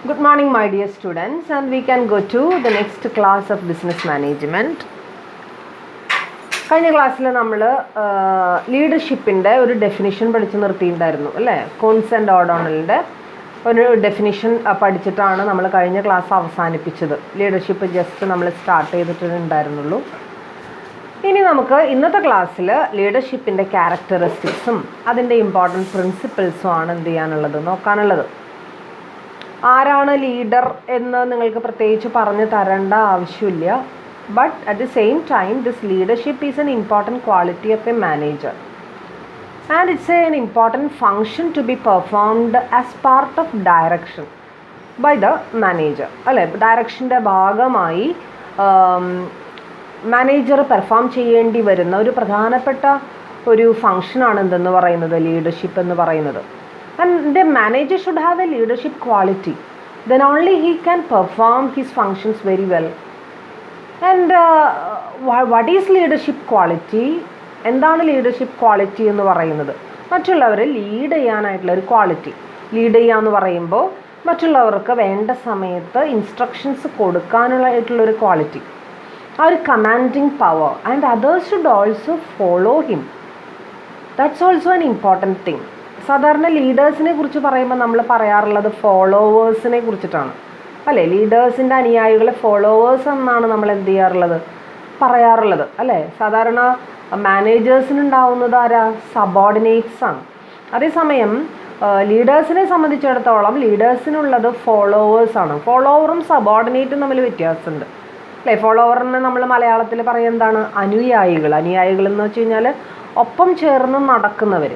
Good morning, my dear students, and we can go to the next class of business management. കഴിഞ്ഞ ക്ലാസ്സിൽ നമ്മൾ ലീഡർഷിപ്പിൻ്റെ ഒരു definition പഠിച്ചു നിർത്തിയിട്ടുണ്ടായിരുന്നു അല്ലേ. കോൺസ് ആൻഡ് ഓഡോണലിൻ്റെ ഒരു ഡെഫിനിഷൻ പഠിച്ചിട്ടാണ് നമ്മൾ കഴിഞ്ഞ ക്ലാസ് അവസാനിപ്പിച്ചത്. ലീഡർഷിപ്പ് ജസ്റ്റ് നമ്മൾ സ്റ്റാർട്ട് ചെയ്തിട്ടുണ്ടായിരുന്നുള്ളൂ. ഇനി നമുക്ക് ഇന്നത്തെ ക്ലാസ്സിൽ ലീഡർഷിപ്പിൻ്റെ ക്യാരക്ടറിസ്റ്റിക്സും അതിൻ്റെ ഇമ്പോർട്ടൻറ്റ് പ്രിൻസിപ്പിൾസും ആണ് എന്ത് ചെയ്യാനുള്ളത്, നോക്കാനുള്ളത്. ആരാണ് ലീഡർ എന്ന് നിങ്ങൾക്ക് പ്രത്യേകിച്ച് പറഞ്ഞു തരേണ്ട ആവശ്യമില്ല. But at the same time this leadership is an important quality of a manager and it's an important function to be performed as part of direction by the manager അല്ലേ. ഡയറക്ഷൻ്റെ ഭാഗമായി മാനേജർ പെർഫോം ചെയ്യേണ്ടി വരുന്ന ഒരു പ്രധാനപ്പെട്ട ഒരു ഫങ്ഷനാണ് എന്തെന്ന് പറയുന്നത്, ലീഡർഷിപ്പ് എന്ന് പറയുന്നത്. And the manager should have a leadership quality. Then only he can perform his functions very well. And what is leadership quality? എന്താണ് ലീഡർഷിപ്പ് ക്വാളിറ്റി എന്ന് പറയുന്നത്? മറ്റുള്ളവരെ ലീഡ് ചെയ്യാനായിട്ടുള്ള ഒരു ക്വാളിറ്റി. ലീഡ് ചെയ്യുക എന്ന് പറയുമ്പോൾ മറ്റുള്ളവർക്ക് വേണ്ട സമയത്ത് ഇൻസ്ട്രക്ഷൻസ് കൊടുക്കാനുള്ളതായിട്ടുള്ളൊരു ക്വാളിറ്റി, ആ ഒരു commanding power. And others should also follow him. That's also an important thing. സാധാരണ ലീഡേഴ്സിനെ കുറിച്ച് പറയുമ്പോൾ നമ്മൾ പറയാറുള്ളത് ഫോളോവേഴ്സിനെ കുറിച്ചിട്ടാണ് അല്ലേ. ലീഡേഴ്സിൻ്റെ അനുയായികളെ ഫോളോവേഴ്സ് എന്നാണ് നമ്മൾ എന്ത് ചെയ്യാറുള്ളത്, പറയാറുള്ളത് അല്ലേ. സാധാരണ മാനേജേഴ്സിനുണ്ടാവുന്നത് ആരാ, സബോർഡിനേറ്റ്സ് ആണ്. അതേസമയം ലീഡേഴ്സിനെ സംബന്ധിച്ചിടത്തോളം ലീഡേഴ്സിനുള്ളത് ഫോളോവേഴ്സാണ്. ഫോളോവറും സബോർഡിനേറ്റും തമ്മിൽ വ്യത്യാസമുണ്ട് അല്ലേ. ഫോളോവറിനെ നമ്മൾ മലയാളത്തിൽ പറയുക എന്താണ്, അനുയായികൾ. അനുയായികൾ എന്ന് വെച്ച് കഴിഞ്ഞാൽ ഒപ്പം ചേർന്ന് നടക്കുന്നവർ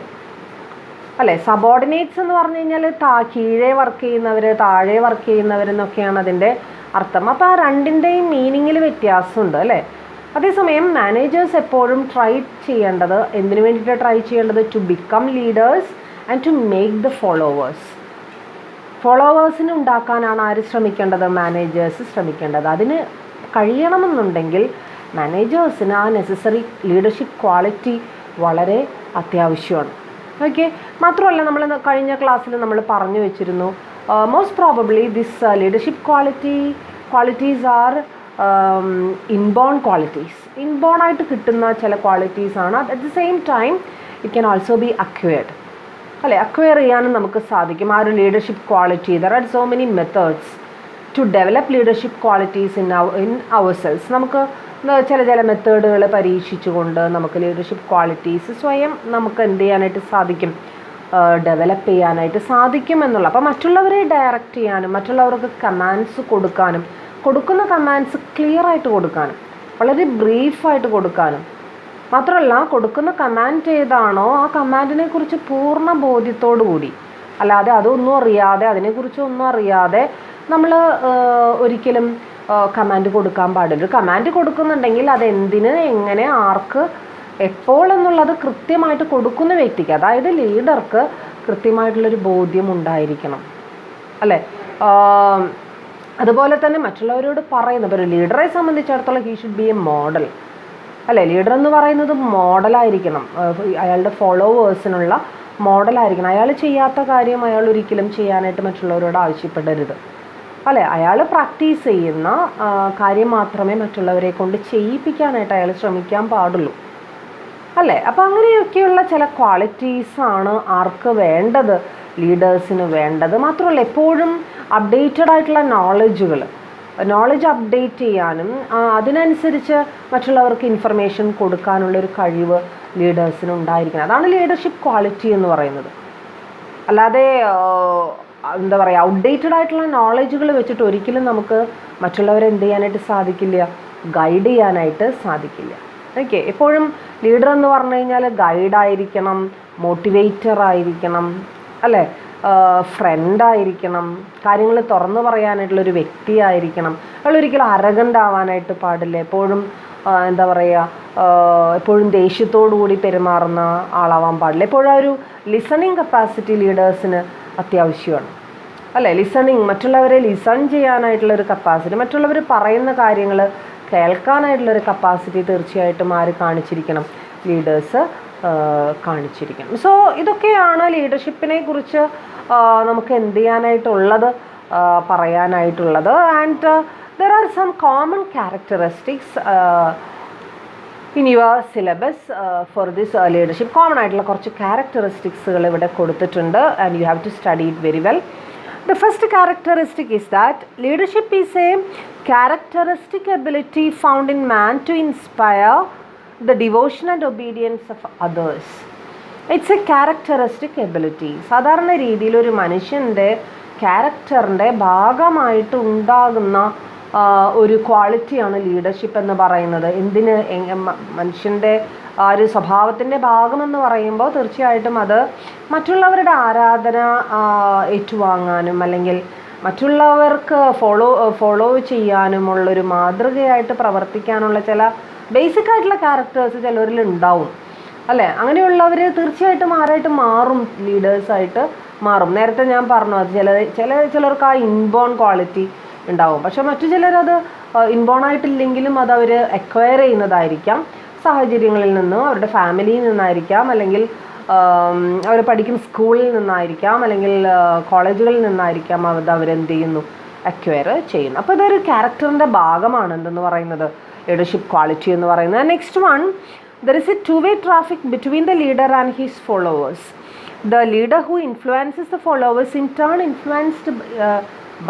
അല്ലേ. സബോർഡിനേറ്റ്സ് എന്ന് പറഞ്ഞു കഴിഞ്ഞാൽ കീഴേ വർക്ക് ചെയ്യുന്നവർ, താഴെ വർക്ക് ചെയ്യുന്നവരെന്നൊക്കെയാണ് അതിൻ്റെ അർത്ഥം. അപ്പോൾ ആ രണ്ടിൻ്റെയും മീനിങ്ങിൽ വ്യത്യാസമുണ്ട് അല്ലേ. അതേസമയം മാനേജേഴ്സ് എപ്പോഴും ട്രൈ ചെയ്യേണ്ടത്, എന്തിനു വേണ്ടിയിട്ട് ട്രൈ ചെയ്യേണ്ടത്, to become leaders and to make the followers. ഫോളോവേഴ്സിന് ഉണ്ടാക്കാനാണ് ആര് ശ്രമിക്കേണ്ടത്, മാനേജേഴ്സ് ശ്രമിക്കേണ്ടത്. അതിന് കഴിയണമെന്നുണ്ടെങ്കിൽ മാനേജേഴ്സിന് ആ നെസസറി ലീഡർഷിപ്പ് ക്വാളിറ്റി വളരെ അത്യാവശ്യമാണ്. ഓക്കെ. മാത്രമല്ല നമ്മൾ കഴിഞ്ഞ ക്ലാസ്സിൽ നമ്മൾ പറഞ്ഞു വെച്ചിരുന്നു, most probably this leadership qualities are inborn qualities. Inborn ആയിട്ട് കിട്ടുന്ന ചില ക്വാളിറ്റീസാണ്. At the same time it can also be acquired അല്ലേ. അക്വയർ ചെയ്യാനും നമുക്ക് സാധിക്കും ആ ഒരു leadership quality. There are so many methods to develop leadership qualities in our selves. നമുക്ക് ചില മെത്തേഡുകൾ പരീക്ഷിച്ചുകൊണ്ട് നമുക്ക് ലീഡർഷിപ്പ് ക്വാളിറ്റീസ് സ്വയം നമുക്ക് എന്ത് ചെയ്യാനായിട്ട് സാധിക്കും, ഡെവലപ്പ് ചെയ്യാനായിട്ട് സാധിക്കും എന്നുള്ള. അപ്പോൾ മറ്റുള്ളവരെ ഡയറക്റ്റ് ചെയ്യാനും മറ്റുള്ളവർക്ക് കമാൻഡ്സ് കൊടുക്കാനും, കൊടുക്കുന്ന കമാൻഡ്സ് ക്ലിയർ ആയിട്ട് കൊടുക്കാനും, വളരെ ബ്രീഫായിട്ട് കൊടുക്കാനും, മാത്രമല്ല കൊടുക്കുന്ന കമാൻഡ് ഏതാണോ ആ കമാൻഡിനെ കുറിച്ച് പൂർണ്ണ ബോധ്യത്തോടു കൂടി, അല്ലാതെ അതൊന്നും അറിയാതെ അതിനെക്കുറിച്ചൊന്നും അറിയാതെ നമ്മൾ ഒരിക്കലും കമാൻഡ് കൊടുക്കാൻ പാടില്ല. ഒരു കമാൻഡ് കൊടുക്കുന്നുണ്ടെങ്കിൽ അതെന്തിന്, എങ്ങനെ, ആർക്ക്, എപ്പോൾ എന്നുള്ളത് കൃത്യമായിട്ട് കൊടുക്കുന്ന വ്യക്തിക്ക്, അതായത് ലീഡർക്ക് കൃത്യമായിട്ടുള്ളൊരു ബോധ്യം ഉണ്ടായിരിക്കണം അല്ലേ. അതുപോലെ തന്നെ മറ്റുള്ളവരോട് പറയുന്നത്, ഒരു ലീഡറെ സംബന്ധിച്ചിടത്തോളം he should be A model അല്ലേ. ലീഡർ എന്ന് പറയുന്നത് മോഡലായിരിക്കണം, അയാളുടെ ഫോളോവേഴ്സിനുള്ള മോഡലായിരിക്കണം. അയാൾ ചെയ്യാത്ത കാര്യം അയാൾ ഒരിക്കലും ചെയ്യാനായിട്ട് മറ്റുള്ളവരോട് ആവശ്യപ്പെടരുത് അല്ലേ. അയാൾ പ്രാക്ടീസ് ചെയ്യുന്ന കാര്യം മാത്രമേ മറ്റുള്ളവരെ കൊണ്ട് ചെയ്യിപ്പിക്കാനായിട്ട് അയാൾ ശ്രമിക്കാൻ പാടുള്ളൂ അല്ലേ. അപ്പോൾ അങ്ങനെയൊക്കെയുള്ള ചില ക്വാളിറ്റീസാണ് ആർക്ക് വേണ്ടത്, ലീഡേഴ്സിന് വേണ്ടത്. മാത്രമല്ല എപ്പോഴും അപ്ഡേറ്റഡ് ആയിട്ടുള്ള നോളജ് അപ്ഡേറ്റ് ചെയ്യാനും അതിനനുസരിച്ച് മറ്റുള്ളവർക്ക് ഇൻഫർമേഷൻ കൊടുക്കാനുള്ളൊരു കഴിവ് ലീഡേഴ്സിന് ഉണ്ടായിരിക്കണം. അതാണ് ലീഡർഷിപ്പ് ക്വാളിറ്റി എന്ന് പറയുന്നത്. അല്ലാതെ എന്താ പറയുക, ഔട്ട്ഡേറ്റഡ് ആയിട്ടുള്ള നോളജുകൾ വെച്ചിട്ട് ഒരിക്കലും നമുക്ക് മറ്റുള്ളവരെ എന്ത് ചെയ്യാനായിട്ട് സാധിക്കില്ല, ഗൈഡ് ചെയ്യാനായിട്ട് സാധിക്കില്ല. ഓക്കെ. എപ്പോഴും ലീഡർ എന്ന് പറഞ്ഞു കഴിഞ്ഞാൽ ഗൈഡായിരിക്കണം, മോട്ടിവേറ്റർ ആയിരിക്കണം അല്ലേ, ഫ്രണ്ടായിരിക്കണം, കാര്യങ്ങൾ തുറന്നു പറയാനായിട്ടുള്ളൊരു വ്യക്തിയായിരിക്കണം. അയാൾ ഒരിക്കലും അരഗൻ്റ് ആവാനായിട്ട് പാടില്ല. എപ്പോഴും എന്താ പറയുക, എപ്പോഴും ദേഷ്യത്തോടു കൂടി പെരുമാറുന്ന ആളാവാൻ പാടില്ല. എപ്പോഴും ഒരു ലിസണിങ് കപ്പാസിറ്റി ലീഡേഴ്സിന് അത്യാവശ്യമാണ് അല്ലേ. ലിസണിങ്, മറ്റുള്ളവരെ ലിസൺ ചെയ്യാനായിട്ടുള്ളൊരു കപ്പാസിറ്റി, മറ്റുള്ളവർ പറയുന്ന കാര്യങ്ങൾ കേൾക്കാനായിട്ടുള്ളൊരു കപ്പാസിറ്റി തീർച്ചയായിട്ടും ആര് കാണിച്ചിരിക്കണം, ലീഡേഴ്സ് കാണിച്ചിരിക്കണം. സോ ഇതൊക്കെയാണ് ലീഡർഷിപ്പിനെ കുറിച്ച് നമുക്ക് എന്ത് ചെയ്യാനായിട്ടുള്ളത്, പറയാനായിട്ടുള്ളത്. And there are some common characteristics in your syllabus for this leadership. Common ആയിട്ടുള്ള കുറച്ച് ക്യാരക്ടറിസ്റ്റിക്സുകൾ ഇവിടെ കൊടുത്തിട്ടുണ്ട് and you have to study it very well. The first characteristic is that leadership is a characteristic ability found in man to inspire the devotion and obedience of others. It's a characteristic ability. സാധാരണ രീതിയിൽ ഒരു മനുഷ്യൻ്റെ ക്യാരക്ടറിൻ്റെ ഭാഗമായിട്ട് ഉണ്ടാകുന്ന ഒരു ക്വാളിറ്റിയാണ് leadership എന്ന് പറയുന്നത്. എന്തിന് മനുഷ്യൻ്റെ ആ ഒരു സ്വഭാവത്തിൻ്റെ ഭാഗമെന്ന് പറയുമ്പോൾ തീർച്ചയായിട്ടും അത് മറ്റുള്ളവരുടെ ആരാധന ഏറ്റുവാങ്ങാനും അല്ലെങ്കിൽ മറ്റുള്ളവർക്ക് ഫോളോ ചെയ്യാനുമുള്ളൊരു മാതൃകയായിട്ട് പ്രവർത്തിക്കാനുള്ള ചില ബേസിക് ആയിട്ടുള്ള ക്യാരക്ടേഴ്സ് ചിലരിൽ ഉണ്ടാവും അല്ലേ. അങ്ങനെയുള്ളവർ തീർച്ചയായിട്ടും ആരായിട്ട് മാറും, ലീഡേഴ്സായിട്ട് മാറും. നേരത്തെ ഞാൻ പറഞ്ഞു അത് ചിലർക്ക് ആ ഇൻബോൺ ക്വാളിറ്റി ഉണ്ടാവും. പക്ഷെ മറ്റു ചിലരത് ഇൻബോൺ ആയിട്ടില്ലെങ്കിലും അത് അവർ അക്വയർ ചെയ്യുന്നതായിരിക്കാം, സാഹചര്യങ്ങളിൽ നിന്നും അവരുടെ ഫാമിലിയിൽ നിന്നായിരിക്കാം, അല്ലെങ്കിൽ അവർ പഠിക്കുന്ന സ്കൂളിൽ നിന്നായിരിക്കാം, അല്ലെങ്കിൽ കോളേജുകളിൽ നിന്നായിരിക്കാം അത് അവരെന്ത് ചെയ്യുന്നു, അക്വയർ ചെയ്യുന്നു. അപ്പോൾ ഇതൊരു ക്യാരക്ടറിൻ്റെ ഭാഗമാണ് എന്തെന്ന് പറയുന്നത്, ലീഡർഷിപ്പ് ക്വാളിറ്റി എന്ന് പറയുന്നത്. Next one, there is a two-way traffic between the leader and his followers. The leader who influences the followers in turn influenced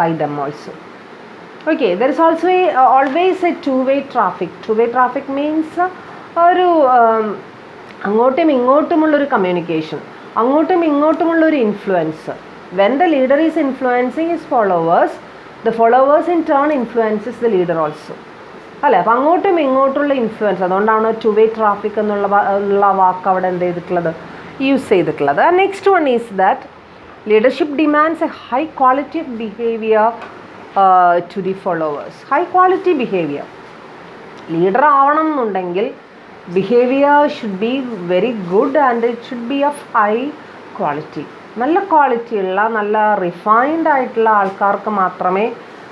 by them also. Okay, there is also always a two-way traffic. Two-way traffic means ഒരു അങ്ങോട്ടും ഇങ്ങോട്ടുമുള്ളൊരു communication, അങ്ങോട്ടും ഇങ്ങോട്ടുമുള്ളൊരു influence. When the leader is influencing his followers, the followers in turn influences the leader also. അല്ലേ, അപ്പം അങ്ങോട്ടും ഇങ്ങോട്ടുള്ള influence, അതുകൊണ്ടാണ് to way traffic എന്നുള്ള വാക്ക് അവിടെ എന്ത് ചെയ്തിട്ടുള്ളത്, യൂസ് ചെയ്തിട്ടുള്ളത്. Next one is that leadership demands a high quality of behaviour to the followers. High quality behaviour, leader ആവണം എന്നുണ്ടെങ്കിൽ behaviour should be very good and it should be of high quality. നല്ല ക്വാളിറ്റിയുള്ള നല്ല refined ആയിട്ടുള്ള ആൾക്കാർക്ക് മാത്രമേ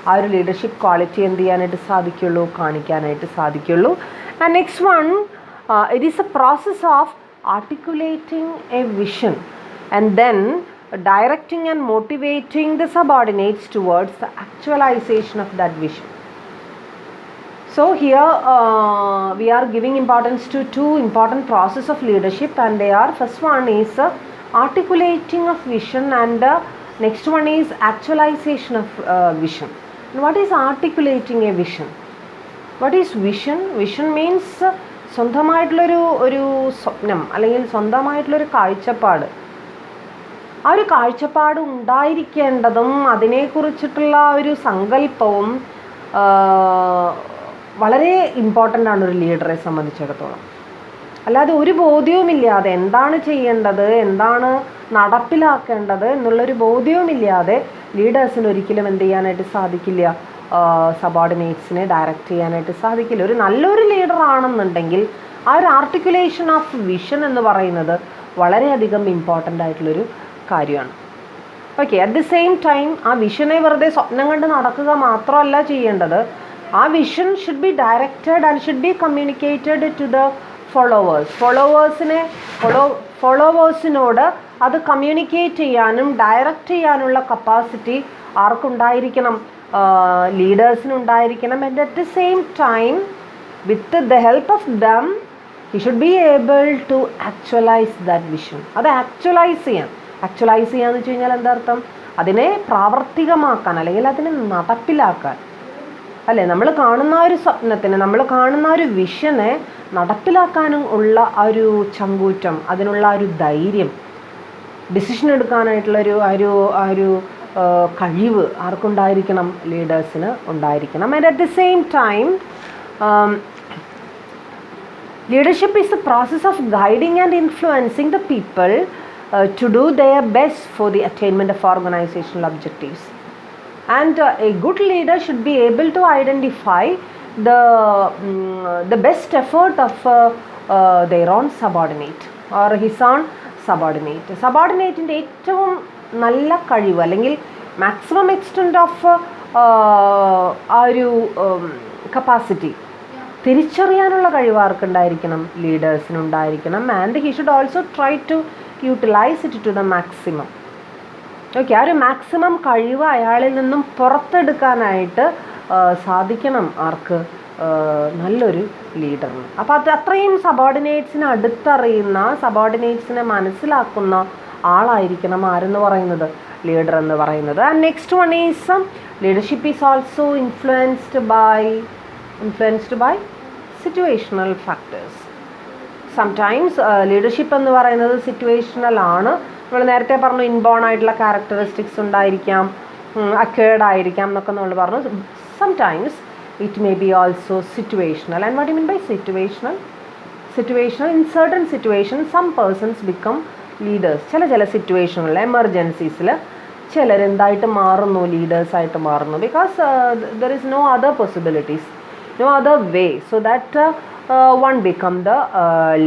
ആ ഒരു ലീഡർഷിപ്പ് ക്വാളിറ്റി എന്ത് ചെയ്യാനായിട്ട് സാധിക്കുള്ളൂ, കാണിക്കാനായിട്ട് സാധിക്കുള്ളൂ. And next one, it is A process of articulating A vision and then directing and motivating the subordinates towards the actualization of that vision. So here we are giving importance to two important process of leadership, and they are, first one is articulating of vision and next one is actualization of vision. And what is articulating a vision? What is vision? Vision means സ്വന്തമായിട്ടുള്ളൊരു സ്വപ്നം അല്ലെങ്കിൽ സ്വന്തമായിട്ടുള്ളൊരു കാഴ്ചപ്പാട്. ആ ഒരു കാഴ്ചപ്പാട് ഉണ്ടായിരിക്കേണ്ടതും അതിനെക്കുറിച്ചിട്ടുള്ള ഒരു സങ്കല്പവും വളരെ important ആണ് ഒരു ലീഡറെ സംബന്ധിച്ചിടത്തോളം. അല്ലാതെ ഒരു ബോധ്യവുമില്ലാതെ എന്താണ് ചെയ്യേണ്ടത്, എന്താണ് നടപ്പിലാക്കേണ്ടത് എന്നുള്ളൊരു ബോധ്യവുമില്ലാതെ ലീഡേഴ്സിന് ഒരിക്കലും എന്ത് ചെയ്യാനായിട്ട് സാധിക്കില്ല, സബോർഡിനേറ്റ്സിനെ ഡയറക്റ്റ് ചെയ്യാനായിട്ട് സാധിക്കില്ല. ഒരു നല്ലൊരു ലീഡർ ആണെന്നുണ്ടെങ്കിൽ ആ ഒരു ആർട്ടിക്കുലേഷൻ ഓഫ് വിഷൻ എന്ന് പറയുന്നത് വളരെയധികം ഇമ്പോർട്ടൻ്റ് ആയിട്ടുള്ളൊരു കാര്യമാണ്. Okay, at the same time ആ വിഷനെ വെറുതെ സ്വപ്നം കണ്ട് നടക്കുക മാത്രമല്ല ചെയ്യേണ്ടത്. ആ vision should be directed and should be communicated to the followers. ഫോളോവേഴ്സിനോട് അത് കമ്മ്യൂണിക്കേറ്റ് ചെയ്യാനും ഡയറക്റ്റ് ചെയ്യാനുള്ള കപ്പാസിറ്റി ആർക്കുണ്ടായിരിക്കണം, ലീഡേഴ്സിനുണ്ടായിരിക്കണം. And at the same time with the help of them he should be able to actualise that vision. അത് actualise ചെയ്യാന്ന് വെച്ച് കഴിഞ്ഞാൽ എന്താ അർത്ഥം, അതിനെ പ്രാവർത്തികമാക്കാൻ അല്ലെങ്കിൽ അതിനെ നടപ്പിലാക്കാൻ അല്ലേ. നമ്മൾ കാണുന്ന ഒരു സ്വപ്നത്തിന്, നമ്മൾ കാണുന്ന ഒരു വിഷനെ നടപ്പിലാക്കാനും ഉള്ള ഒരു ചങ്കൂറ്റം, അതിനുള്ള ഒരു ധൈര്യം, ഡിസിഷൻ എടുക്കാനായിട്ടുള്ളൊരു ഒരു കഴിവ് ആർക്കുണ്ടായിരിക്കണം, ലീഡേഴ്സിന് ഉണ്ടായിരിക്കണം. And at the same time leadership is the process of guiding and influencing the people to do their best for the attainment of organizational objectives. And a good leader should be able to identify the best effort of their own subordinate or his own subordinate. Subordinateന്റെ ഏറ്റവും നല്ല കഴിവ് അല്ലെങ്കിൽ maximum extent of ആ ഒരു capacity തിരിച്ചറിയാനുള്ള കഴിവ് ആർക്കുണ്ടായിരിക്കണം, ലീഡേഴ്സിനുണ്ടായിരിക്കണം. And he should also try to utilise it to the maximum. Okay, ആ ഒരു മാക്സിമം കഴിവ് അയാളിൽ നിന്നും പുറത്തെടുക്കാനായിട്ട് സാധിക്കണം ആർക്ക്, നല്ലൊരു ലീഡറിന്. അപ്പോൾ അത് അത്രയും സബോർഡിനേറ്റ്സിനെ അടുത്തറിയുന്ന, സബോർഡിനേറ്റ്സിനെ മനസ്സിലാക്കുന്ന ആളായിരിക്കണം ആരെന്ന് പറയുന്നത്, ലീഡർ എന്ന് പറയുന്നത്. And next one is leadership is also influenced by situational factors. Sometimes leadership എന്ന് പറയുന്നത് സിറ്റുവേഷണൽ ആണ്. നമ്മൾ നേരത്തെ പറഞ്ഞു ഇൻബോൺ ആയിട്ടുള്ള ക്യാരക്ടറിസ്റ്റിക്സ് ഉണ്ടായിരിക്കാം, അക്വേർഡ് ആയിരിക്കാം എന്നൊക്കെ നമ്മൾ പറഞ്ഞു. Sometimes it may be also situational. And what you mean by situational? In certain situation some persons become leaders. ചില സിറ്റുവേഷനിൽ, എമർജൻസീസിൽ ചിലരെന്തായിട്ട് മാറുന്നു, ലീഡേഴ്സായിട്ട് മാറുന്നു. Because there is no other possibilities, no other way, so that one become the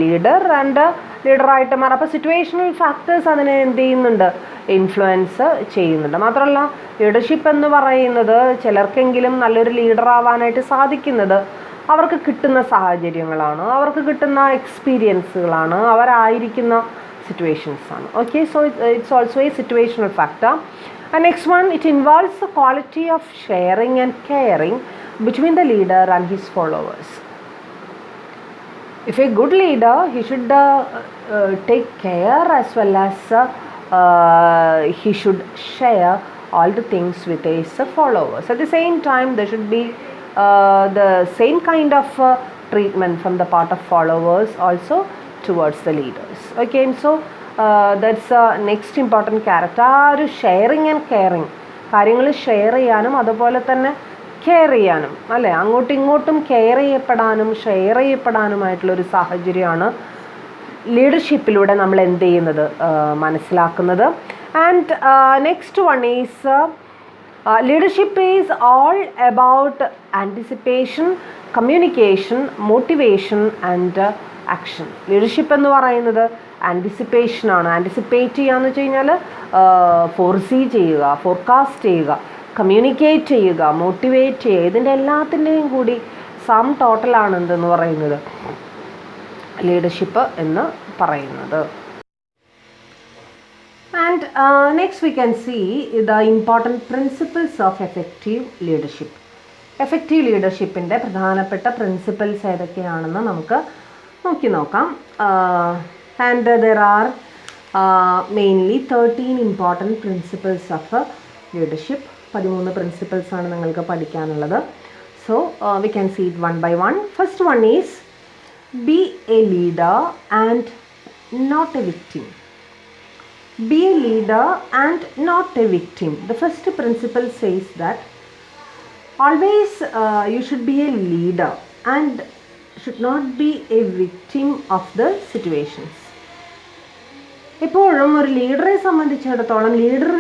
leader and ലീഡറായിട്ട് മാറും. അപ്പോൾ സിറ്റുവേഷണൽ ഫാക്ടേഴ്സ് അതിനെ എന്ത് ചെയ്യുന്നുണ്ട്, ഇൻഫ്ലുവൻസ് ചെയ്യുന്നുണ്ട്. മാത്രമല്ല ലീഡർഷിപ്പ് എന്ന് പറയുന്നത് ചിലർക്കെങ്കിലും നല്ലൊരു ലീഡർ ആവാനായിട്ട് സാധിക്കുന്നത് അവർക്ക് കിട്ടുന്ന സാഹചര്യങ്ങളാണ്, അവർക്ക് കിട്ടുന്ന എക്സ്പീരിയൻസുകളാണ്, അവരായിരിക്കുന്ന സിറ്റുവേഷൻസ് ആണ്. Okay, so it's also A situational factor. And next one, it involves the quality of sharing and caring between the leader and his followers. If a good leader, he should take care as well as he should share all the things with his followers. At the same time, there should be the same kind of treatment from the part of followers also towards the leaders. Okay, and so that's next important character. ഒരു sharing and caring, കാര്യങ്ങൾ share ചെയ്യാനും അതുപോലെ തന്നെ care ചെയ്യാനും, അല്ലേ, അങ്ങോട്ടും ഇങ്ങോട്ടും care ചെയ്യപ്പെടാനും share ചെയ്യപ്പെടാനുമായിട്ടുള്ളൊരു സാഹചര്യമാണ് ലീഡർഷിപ്പിലൂടെ നമ്മൾ എന്ത് ചെയ്യുന്നത്, മനസ്സിലാക്കുന്നത്. And next one is leadership is all about anticipation, communication, motivation and action. Leadership എന്ന് പറയുന്നത് ആൻറ്റിസിപ്പേഷനാണ്. ആൻറ്റിസിപ്പേറ്റ് ചെയ്യുക എന്ന് വെച്ച് കഴിഞ്ഞാൽ ഫോർസീ ചെയ്യുക, ഫോർകാസ്റ്റ് ചെയ്യുക, കമ്മ്യൂണിക്കേറ്റ് ചെയ്യുക, മോട്ടിവേറ്റ് ചെയ്യുക, ഇതിൻ്റെ എല്ലാത്തിൻ്റെയും കൂടി സം ടോട്ടലാണ് എന്തെന്ന് പറയുന്നത് ലീഡർഷിപ്പ് എന്ന് പറയുന്നത്. And next we can see the important principles of effective leadership. Effective ലീഡർഷിപ്പിൻ്റെ പ്രധാനപ്പെട്ട പ്രിൻസിപ്പിൾസ് ഏതൊക്കെയാണെന്ന് നമുക്ക് നോക്കാം. And there are mainly 13 important principles of leadership. 13 പ്രിൻസിപ്പിൾസാണ് നിങ്ങൾക്ക് പഠിക്കാനുള്ളത്. So we can see it one by one. First one is be a leader and not a victim. Be a leader and not a victim. The first principle says that always you should be a leader and should not be a victim of the situations. എപ്പോഴും ഒരു ലീഡറെ സംബന്ധിച്ചിടത്തോളം leader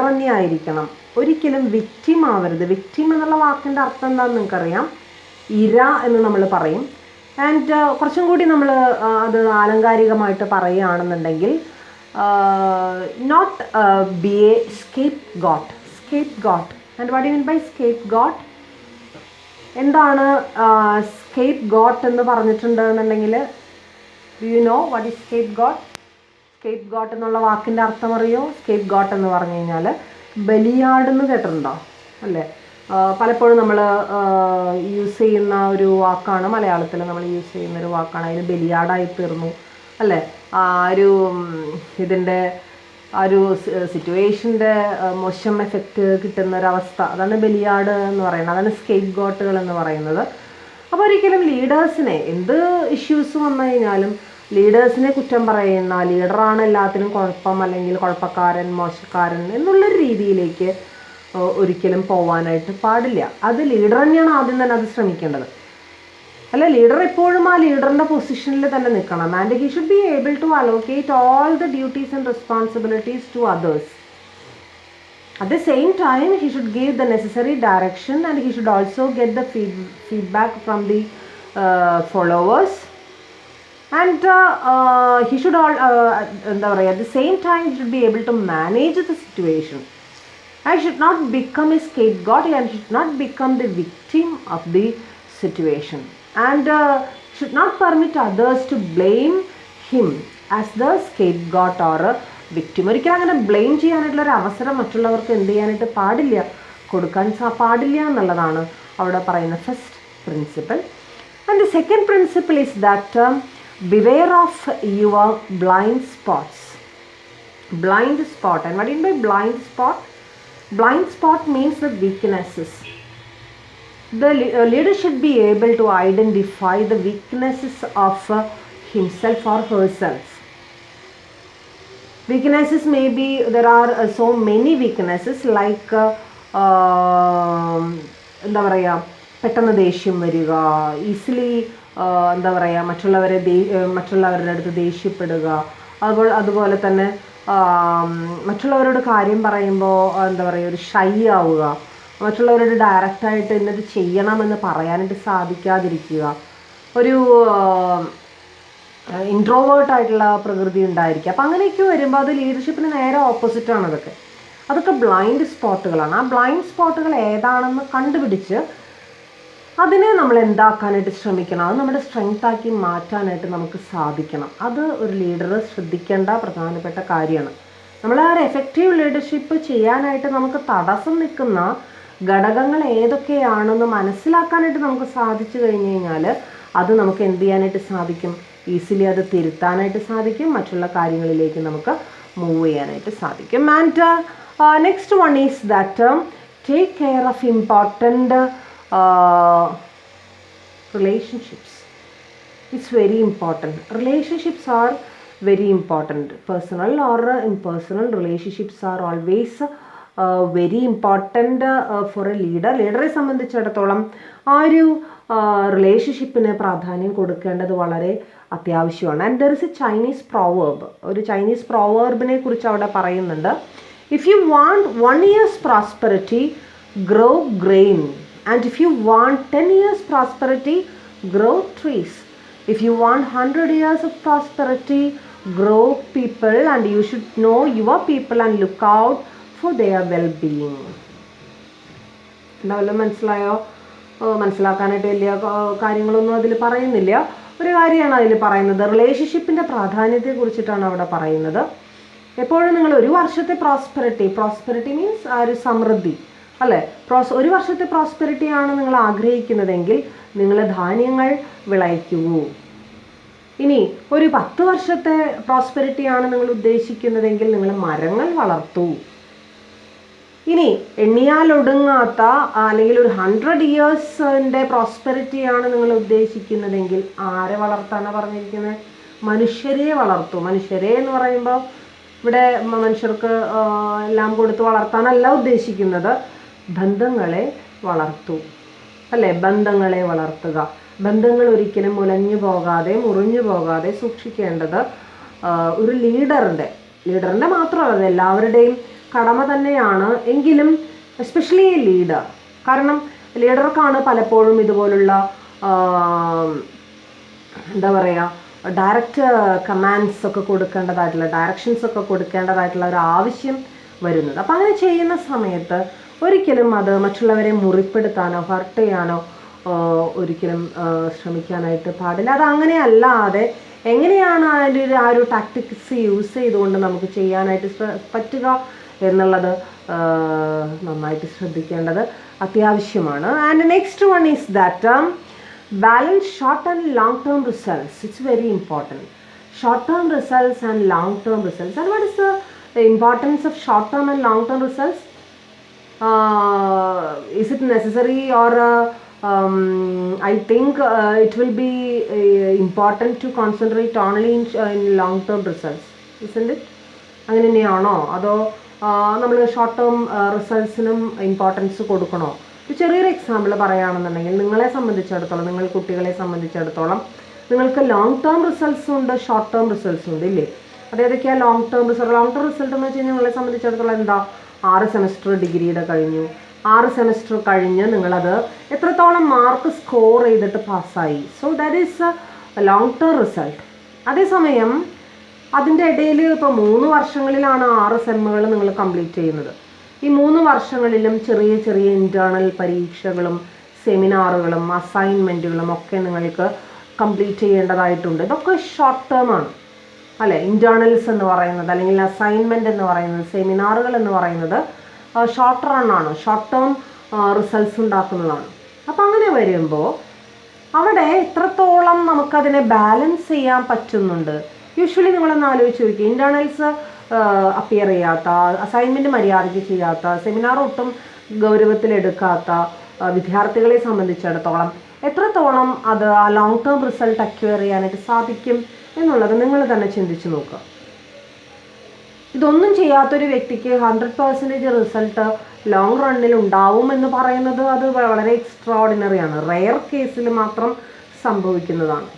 തന്നെ ആയിരിക്കണം, ഒരിക്കലും victim ആവരുത്. Victim എന്നുള്ള വാക്കിൻ്റെ അർത്ഥം എന്താണെന്ന് നിങ്ങൾക്കറിയാം, ഇര എന്ന് നമ്മൾ പറയും. ആൻഡ് കുറച്ചും കൂടി നമ്മൾ അത് ആലങ്കാരികമായിട്ട് പറയുകയാണെന്നുണ്ടെങ്കിൽ not be a scapegoat. And what do you mean by scapegoat? എന്താണ് scapegoat എന്ന് പറഞ്ഞിട്ടുണ്ടെന്നുണ്ടെങ്കിൽ, do you know what is scapegoat? Scapegoat എന്നുള്ള വാക്കിൻ്റെ അർത്ഥം അറിയോ? scapegoat എന്ന് പറഞ്ഞു കഴിഞ്ഞാൽ ബലിയാടെന്ന് കേട്ടിട്ടുണ്ടോ അല്ലേ? പലപ്പോഴും നമ്മൾ യൂസ് ചെയ്യുന്ന ഒരു വാക്കാണ്, മലയാളത്തിൽ നമ്മൾ യൂസ് ചെയ്യുന്ന ഒരു വാക്കാണ്. അതിന് ബലിയാടായി തീർന്നു അല്ലേ? ആ ഒരു ഇതിൻ്റെ ആ ഒരു സിറ്റുവേഷൻ്റെ മോശം എഫക്റ്റ് കിട്ടുന്നൊരവസ്ഥ, അതാണ് ബലിയാട് എന്ന് പറയുന്നത്, അതാണ് സ്കേപ്പ് ഗോട്ടുകൾ എന്ന് പറയുന്നത്. അപ്പോൾ ഒരിക്കലും ലീഡേഴ്സിനെ, എന്ത് ഇഷ്യൂസ് വന്നു കഴിഞ്ഞാലും ലീഡേഴ്സിനെ കുറ്റം പറയുന്ന, ലീഡറാണ് എല്ലാത്തിനും കുഴപ്പം അല്ലെങ്കിൽ കുഴപ്പക്കാരൻ, മോശക്കാരൻ എന്നുള്ളൊരു രീതിയിലേക്ക് ഒരിക്കലും പോവാനായിട്ട് പാടില്ല. അത് ലീഡർ തന്നെയാണ് ആദ്യം തന്നെ അത് ശ്രമിക്കേണ്ടത്. അല്ല, ലീഡർ എപ്പോഴും ആ ലീഡറിൻ്റെ പൊസിഷനിൽ തന്നെ നിൽക്കണം. And he should be able to allocate all the duties and responsibilities to others. At the same time he should give the necessary direction and he should also get the feedback from the followers. And he should എന്താ പറയുക, at the same time he should be able to manage the situation. I should not become a scapegoat and should not become the victim of the situation, and should not permit others to blame him as the scapegoat or victim. ഒരിക്കലും അങ്ങനെ blame ചെയ്യാനായിട്ടുള്ളൊരു അവസരം മറ്റുള്ളവർക്ക് എന്ത് ചെയ്യാനായിട്ട് പാടില്ല, കൊടുക്കാൻ പാടില്ല എന്നുള്ളതാണ് അവിടെ പറയുന്ന first principle. And the second principle is that beware of your blind spots. Blind spot. And what do you mean by blind spot? Blind spot means the weaknesses. The leader should be able to identify the weaknesses of himself or herself. Weaknesses may be, there are so many weaknesses like എന്താ പറയുക, പെട്ടെന്ന് ദേഷ്യം വരിക, easily എന്താ പറയുക, മറ്റുള്ളവരുടെ അടുത്ത് ദേഷ്യപ്പെടുക, അതുപോലെ തന്നെ മറ്റുള്ളവരോട് കാര്യം പറയുമ്പോൾ എന്താ പറയുക, ഒരു ഷൈ ആവുക, മറ്റുള്ളവരോട് ഡയറക്റ്റായിട്ട് ഇന്നത് ചെയ്യണമെന്ന് പറയാനായിട്ട് സാധിക്കാതിരിക്കുക, ഒരു ഇൻട്രോവേർട്ടായിട്ടുള്ള പ്രകൃതി ഉണ്ടായിരിക്കുക. അപ്പം അങ്ങനെയൊക്കെ വരുമ്പോൾ അത് ലീഡർഷിപ്പിന് നേരെ ഓപ്പോസിറ്റാണ്. അതൊക്കെ ബ്ലൈൻഡ് സ്പോട്ടുകളാണ്. ആ ബ്ലൈൻഡ് സ്പോട്ടുകൾ ഏതാണെന്ന് കണ്ടുപിടിച്ച് അതിനെ നമ്മൾ എന്താക്കാനായിട്ട് ശ്രമിക്കണം, അത് നമ്മുടെ സ്ട്രെങ്ത് ആക്കി മാറ്റാനായിട്ട് നമുക്ക് സാധിക്കണം. അത് ഒരു ലീഡർ ശ്രദ്ധിക്കേണ്ട പ്രധാനപ്പെട്ട കാര്യമാണ്. നമ്മൾ ആ ഒരു എഫക്റ്റീവ് ലീഡർഷിപ്പ് ചെയ്യാനായിട്ട് നമുക്ക് തടസ്സം നിൽക്കുന്ന ഘടകങ്ങൾ ഏതൊക്കെയാണെന്ന് മനസ്സിലാക്കാനായിട്ട് നമുക്ക് സാധിച്ചു കഴിഞ്ഞ് കഴിഞ്ഞാൽ അത് നമുക്ക് എന്ത് ചെയ്യാനായിട്ട് സാധിക്കും, ഈസിലി അത് തിരുത്താനായിട്ട് സാധിക്കും, മറ്റുള്ള കാര്യങ്ങളിലേക്ക് നമുക്ക് മൂവ് ചെയ്യാനായിട്ട് സാധിക്കും. And next one is that take care of important relationships. It's very important. Relationships are very important. Personal or impersonal relationships are always very important for a leader. ലീഡറെ സംബന്ധിച്ചിടത്തോളം ആ ഒരു റിലേഷൻഷിപ്പിന് പ്രാധാന്യം കൊടുക്കേണ്ടത് വളരെ അത്യാവശ്യമാണ്. And there is A Chinese proverb. ഒരു Chinese പ്രോവേർബിനെ കുറിച്ച് അവിടെ പറയുന്നുണ്ട്. If you want 1 year's prosperity, grow grain. And if you want 10 years prosperity, grow trees. If you want 100 years of prosperity, grow people. And you should know your people and look out for their well-being. എന്തായാലും മനസ്സിലായോ? മനസ്സിലാക്കാനായിട്ട് വലിയ കാര്യങ്ങളൊന്നും അതിൽ പറയുന്നില്ല. ഒരു കാര്യമാണ് അതിൽ പറയുന്നത്, റിലേഷൻഷിപ്പിൻ്റെ പ്രാധാന്യത്തെ കുറിച്ചിട്ടാണ് അവിടെ പറയുന്നത്. എപ്പോഴും നിങ്ങൾ ഒരു വർഷത്തെ പ്രോസ്പെറിറ്റി മീൻസ് ആ ഒരു സമൃദ്ധി അല്ലേ, ഒരു വർഷത്തെ പ്രോസ്പെറിറ്റിയാണ് നിങ്ങൾ ആഗ്രഹിക്കുന്നതെങ്കിൽ നിങ്ങൾ ധാന്യങ്ങൾ വിളയിക്കൂ. ഇനി ഒരു 10 വർഷത്തെ പ്രോസ്പെറിറ്റിയാണ് നിങ്ങൾ ഉദ്ദേശിക്കുന്നതെങ്കിൽ നിങ്ങൾ മരങ്ങൾ വളർത്തൂ. ഇനി എണ്ണിയാലൊടുങ്ങാത്ത അല്ലെങ്കിൽ ഒരു 100 yearsൻ്റെ പ്രോസ്പെറിറ്റിയാണ് നിങ്ങൾ ഉദ്ദേശിക്കുന്നതെങ്കിൽ ആരെ വളർത്താനാണ് പറഞ്ഞിരിക്കുന്നത്? മനുഷ്യരെ വളർത്തൂ. മനുഷ്യരെ എന്ന് പറയുമ്പോൾ ഇവിടെ മനുഷ്യർക്ക് എല്ലാം കൊടുത്ത് വളർത്താനല്ല ഉദ്ദേശിക്കുന്നത്, ബന്ധങ്ങളെ വളർത്തൂ അല്ലേ, ബന്ധങ്ങളെ വളർത്തുക. ബന്ധങ്ങൾ ഒരിക്കലും മുറിഞ്ഞു പോകാതെ സൂക്ഷിക്കേണ്ടത് ഒരു ലീഡറിൻ്റെ മാത്രമല്ല, എല്ലാവരുടെയും കടമ തന്നെയാണ്. എങ്കിലും എസ്പെഷ്യലി ലീഡർ, കാരണം ലീഡർക്കാണ് പലപ്പോഴും ഇതുപോലുള്ള എന്താ പറയുക ഡയറക്റ്റ് കമാൻഡ്സ് ഒക്കെ കൊടുക്കേണ്ടതായിട്ടുള്ള, ഡയറക്ഷൻസ് ഒക്കെ കൊടുക്കേണ്ടതായിട്ടുള്ള ഒരു ആവശ്യം വരുന്നത്. അപ്പം അങ്ങനെ ചെയ്യുന്ന സമയത്ത് ഒരിക്കലും അത് മറ്റുള്ളവരെ മുറിപ്പെടുത്താനോ ഹർട്ട് ചെയ്യാനോ ഒരിക്കലും ശ്രമിക്കാനായിട്ട് പാടില്ല. അത് അങ്ങനെ അല്ലാതെ എങ്ങനെയാണ് അതിൻ്റെ ആ ഒരു ടാക്ടിക്സ് യൂസ് ചെയ്തുകൊണ്ട് നമുക്ക് ചെയ്യാനായിട്ട് പറ്റുക എന്നുള്ളത് നന്നായിട്ട് ശ്രദ്ധിക്കേണ്ടത് അത്യാവശ്യമാണ്. And next one is that balance short and long term results. It's very important. Short term results and long term results. And what is the importance of short term and long term results? Is it necessary or I think it will be important to concentrate only in long term results, isn't it? അങ്ങനെ തന്നെയാണോ, അതോ നമ്മൾ short term റിസൾട്ട്സിനും importance കൊടുക്കണോ? ഒരു ചെറിയൊരു example പറയുകയാണെന്നുണ്ടെങ്കിൽ, നിങ്ങളെ സംബന്ധിച്ചിടത്തോളം, നിങ്ങൾ കുട്ടികളെ സംബന്ധിച്ചിടത്തോളം നിങ്ങൾക്ക് ലോങ് ടേം റിസൾട്ട്സും ഉണ്ട്, ഷോർട്ട് ടേം റിസൾട്ട്സും ഉണ്ട് ഇല്ലേ? അതേതൊക്കെയാണ് long term result? Long term result എന്ന് വെച്ച് കഴിഞ്ഞാൽ നിങ്ങളെ സംബന്ധിച്ചിടത്തോളം എന്താ, 6 സെമസ്റ്റർ ഡിഗ്രിയുടെ കഴിഞ്ഞു, 6 സെമസ്റ്റർ കഴിഞ്ഞ് നിങ്ങളത് എത്രത്തോളം മാർക്ക് സ്കോർ ചെയ്തിട്ട് പാസ്സായി. So that is A long term result. അതേസമയം അതിൻ്റെ ഇടയിൽ ഇപ്പോൾ 3 വർഷങ്ങളിലാണ് 6 സെമ്മുകൾ നിങ്ങൾ കംപ്ലീറ്റ് ചെയ്യുന്നത്. ഈ 3 വർഷങ്ങളിലും ചെറിയ ചെറിയ ഇൻറ്റേർണൽ പരീക്ഷകളും സെമിനാറുകളും അസൈൻമെൻറ്റുകളും ഒക്കെ നിങ്ങൾക്ക് കംപ്ലീറ്റ് ചെയ്യേണ്ടതായിട്ടുണ്ട്. ഇതൊക്കെ ഷോർട്ട് ടേമാണ്. അല്ലെ, ഇൻറ്റേർണൽസ് എന്ന് പറയുന്നത് അല്ലെങ്കിൽ അസൈൻമെൻ്റ് എന്ന് പറയുന്നത്, സെമിനാറുകൾ എന്ന് പറയുന്നത് ഷോർട്ട് റൺ ആണ്, ഷോർട്ട് ടേം റിസൾട്ട്സ് ഉണ്ടാക്കുന്നതാണ്. അപ്പം അങ്ങനെ വരുമ്പോൾ അവിടെ എത്രത്തോളം നമുക്കതിനെ ബാലൻസ് ചെയ്യാൻ പറ്റുന്നുണ്ട്. യൂഷ്വലി നിങ്ങളൊന്ന് ആലോചിച്ച് നോക്കി, ഇൻറ്റേർണൽസ് അപ്പിയർ ചെയ്യാത്ത, അസൈൻമെൻറ്റ് മര്യാദയ്ക്ക് ചെയ്യാത്ത, സെമിനാർ ഒട്ടും ഗൗരവത്തിലെടുക്കാത്ത വിദ്യാർത്ഥികളെ സംബന്ധിച്ചിടത്തോളം എത്രത്തോളം അത് ആ ലോങ് ടേം റിസൾട്ട് അക്വയർ ചെയ്യാനായിട്ട് സാധിക്കും എന്നുള്ളത് നിങ്ങൾ തന്നെ ചിന്തിച്ച് നോക്കുക. ഇതൊന്നും ചെയ്യാത്തൊരു വ്യക്തിക്ക് 100% റിസൾട്ട് ലോങ് റണ്ണിൽ ഉണ്ടാവും എന്ന് പറയുന്നത് അത് വളരെ എക്സ്ട്രാordinary-ആണ്, റെയർ കേസിൽ മാത്രം സംഭവിക്കുന്നതാണ്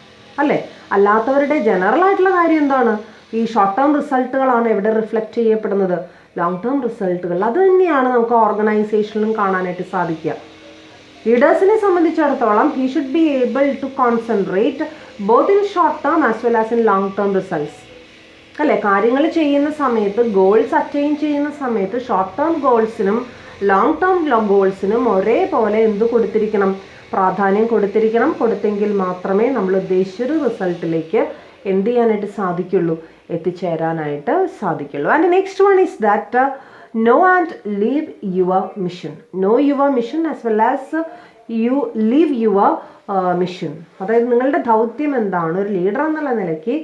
അല്ലേ. അല്ലാത്തവരുടെ ജനറൽ ആയിട്ടുള്ള കാര്യം എന്താണ്? ഈ ഷോർട്ട് ടേം റിസൾട്ടുകളാണ് എവിടെ റിഫ്ലക്റ്റ് ചെയ്യപ്പെടുന്നത്? ലോങ് ടേം റിസൾട്ടുകൾ. അത് തന്നെയാണ് നമുക്ക് ഓർഗനൈസേഷനിലും കാണാനായിട്ട് സാധിക്കുക. ലീഡേഴ്സിനെ സംബന്ധിച്ചിടത്തോളം he should be able to concentrate both in short term as well as in long term results അല്ലേ. കാര്യങ്ങൾ ചെയ്യുന്ന സമയത്ത്, ഗോൾസ് അറ്റൈൻ ചെയ്യുന്ന സമയത്ത് ഷോർട്ട് ടേം ഗോൾസിനും ലോങ് ടേം ഗോൾസിനും ഒരേപോലെ എന്ത് കൊടുത്തിരിക്കണം? പ്രാധാന്യം കൊടുത്തിരിക്കണം. കൊടുത്തെങ്കിൽ മാത്രമേ നമ്മൾ ഉദ്ദേശിച്ചൊരു റിസൾട്ടിലേക്ക് എന്ത് ചെയ്യാനായിട്ട് സാധിക്കുള്ളൂ? എത്തിച്ചേരാനായിട്ട് സാധിക്കുള്ളൂ. And next one is that know and live your mission. Know your mission as well as you live your mission. അതായത് നിങ്ങളുടെ ദൗത്യം എന്താണ്? ഒരു ലീഡർ എന്നുള്ള നിലയ്ക്ക്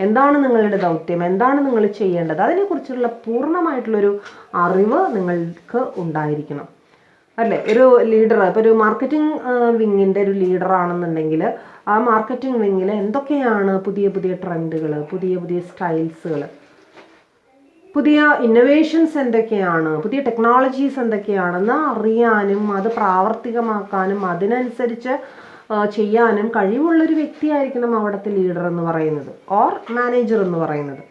എന്താണ് നിങ്ങളുടെ ദൗത്യം, എന്താണ് നിങ്ങൾ ചെയ്യേണ്ടത്, അതിനെക്കുറിച്ചുള്ള പൂർണ്ണമായിട്ടുള്ളൊരു അറിവ് നിങ്ങൾക്ക് ഉണ്ടായിരിക്കണം അല്ലേ. ഒരു ലീഡർ, ഇപ്പോൾ ഒരു മാർക്കറ്റിംഗ് വിങ്ങിൻ്റെ ഒരു ലീഡറാണെന്നുണ്ടെങ്കിൽ ആ മാർക്കറ്റിംഗ് വിങ്ങിൽ എന്തൊക്കെയാണ് പുതിയ പുതിയ ട്രെൻഡുകൾ, പുതിയ പുതിയ സ്റ്റൈൽസുകൾ, പുതിയ ഇന്നൊവേഷൻസ് എന്തൊക്കെയാണ്, പുതിയ ടെക്നോളജീസ് എന്തൊക്കെയാണെന്ന് അറിയാനും അത് പ്രാവർത്തികമാക്കാനും അതിനനുസരിച്ച് ചെയ്യാനും കഴിവുള്ളൊരു വ്യക്തിയായിരിക്കണം അവിടുത്തെ ലീഡർ എന്ന് പറയുന്നത്, ഓർ മാനേജർ എന്ന് പറയുന്നത്.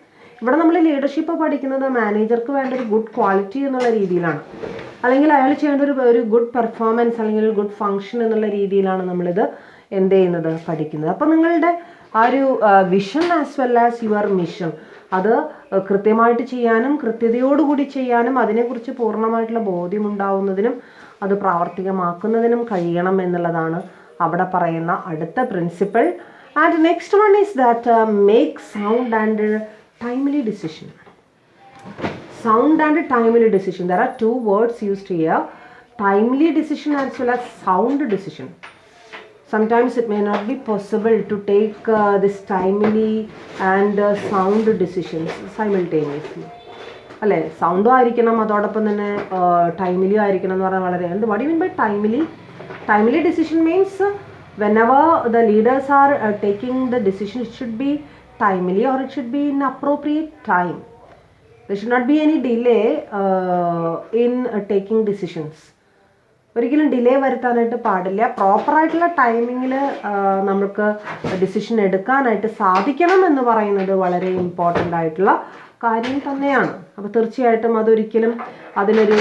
ഇവിടെ നമ്മൾ ലീഡർഷിപ്പ് പഠിക്കുന്നത് മാനേജർക്ക് വേണ്ട ഒരു ഗുഡ് ക്വാളിറ്റി എന്നുള്ള രീതിയിലാണ്, അല്ലെങ്കിൽ അയാൾ ചെയ്യേണ്ട ഒരു ഗുഡ് പെർഫോമൻസ് അല്ലെങ്കിൽ ഒരു ഗുഡ് ഫങ്ഷൻ എന്നുള്ള രീതിയിലാണ് നമ്മളിത് എന്ത് ചെയ്യുന്നത്, പഠിക്കുന്നത്. അപ്പോൾ നിങ്ങളുടെ ആ ഒരു vision as well as your mission അത് കൃത്യമായിട്ട് ചെയ്യാനും കൃത്യതയോടുകൂടി ചെയ്യാനും അതിനെക്കുറിച്ച് പൂർണ്ണമായിട്ടുള്ള ബോധ്യമുണ്ടാവുന്നതിനും അത് പ്രാവർത്തികമാക്കുന്നതിനും കഴിയണം എന്നുള്ളതാണ് അവിടെ പറയുന്ന അടുത്ത principle. And next one is that make sound and timely decision. Sound and timely decision, there are two words used here, timely decision as well as sound decision. Sometimes it may not be possible to take this timely and sound decisions simultaneously അല്ലേ. സൗണ്ടും ആയിരിക്കണം, അതോടൊപ്പം തന്നെ timely ആയിരിക്കണം എന്ന് പറഞ്ഞാൽ വളരെ എന്ത്. What you mean by timely? Timely decision means whenever the leaders are taking the decision, it should be timely or it should be in appropriate time. There should not be any delay in taking decisions. ഒരിക്കലും delay വരുത്താനായിട്ട് പാടില്ല. പ്രോപ്പറായിട്ടുള്ള ടൈമിങ്ങിൽ നമുക്ക് decision എടുക്കാനായിട്ട് സാധിക്കണം എന്ന് പറയുന്നത് വളരെ important ആയിട്ടുള്ള കാര്യം തന്നെയാണ്. അപ്പോൾ തീർച്ചയായിട്ടും അതൊരിക്കലും അതിനൊരു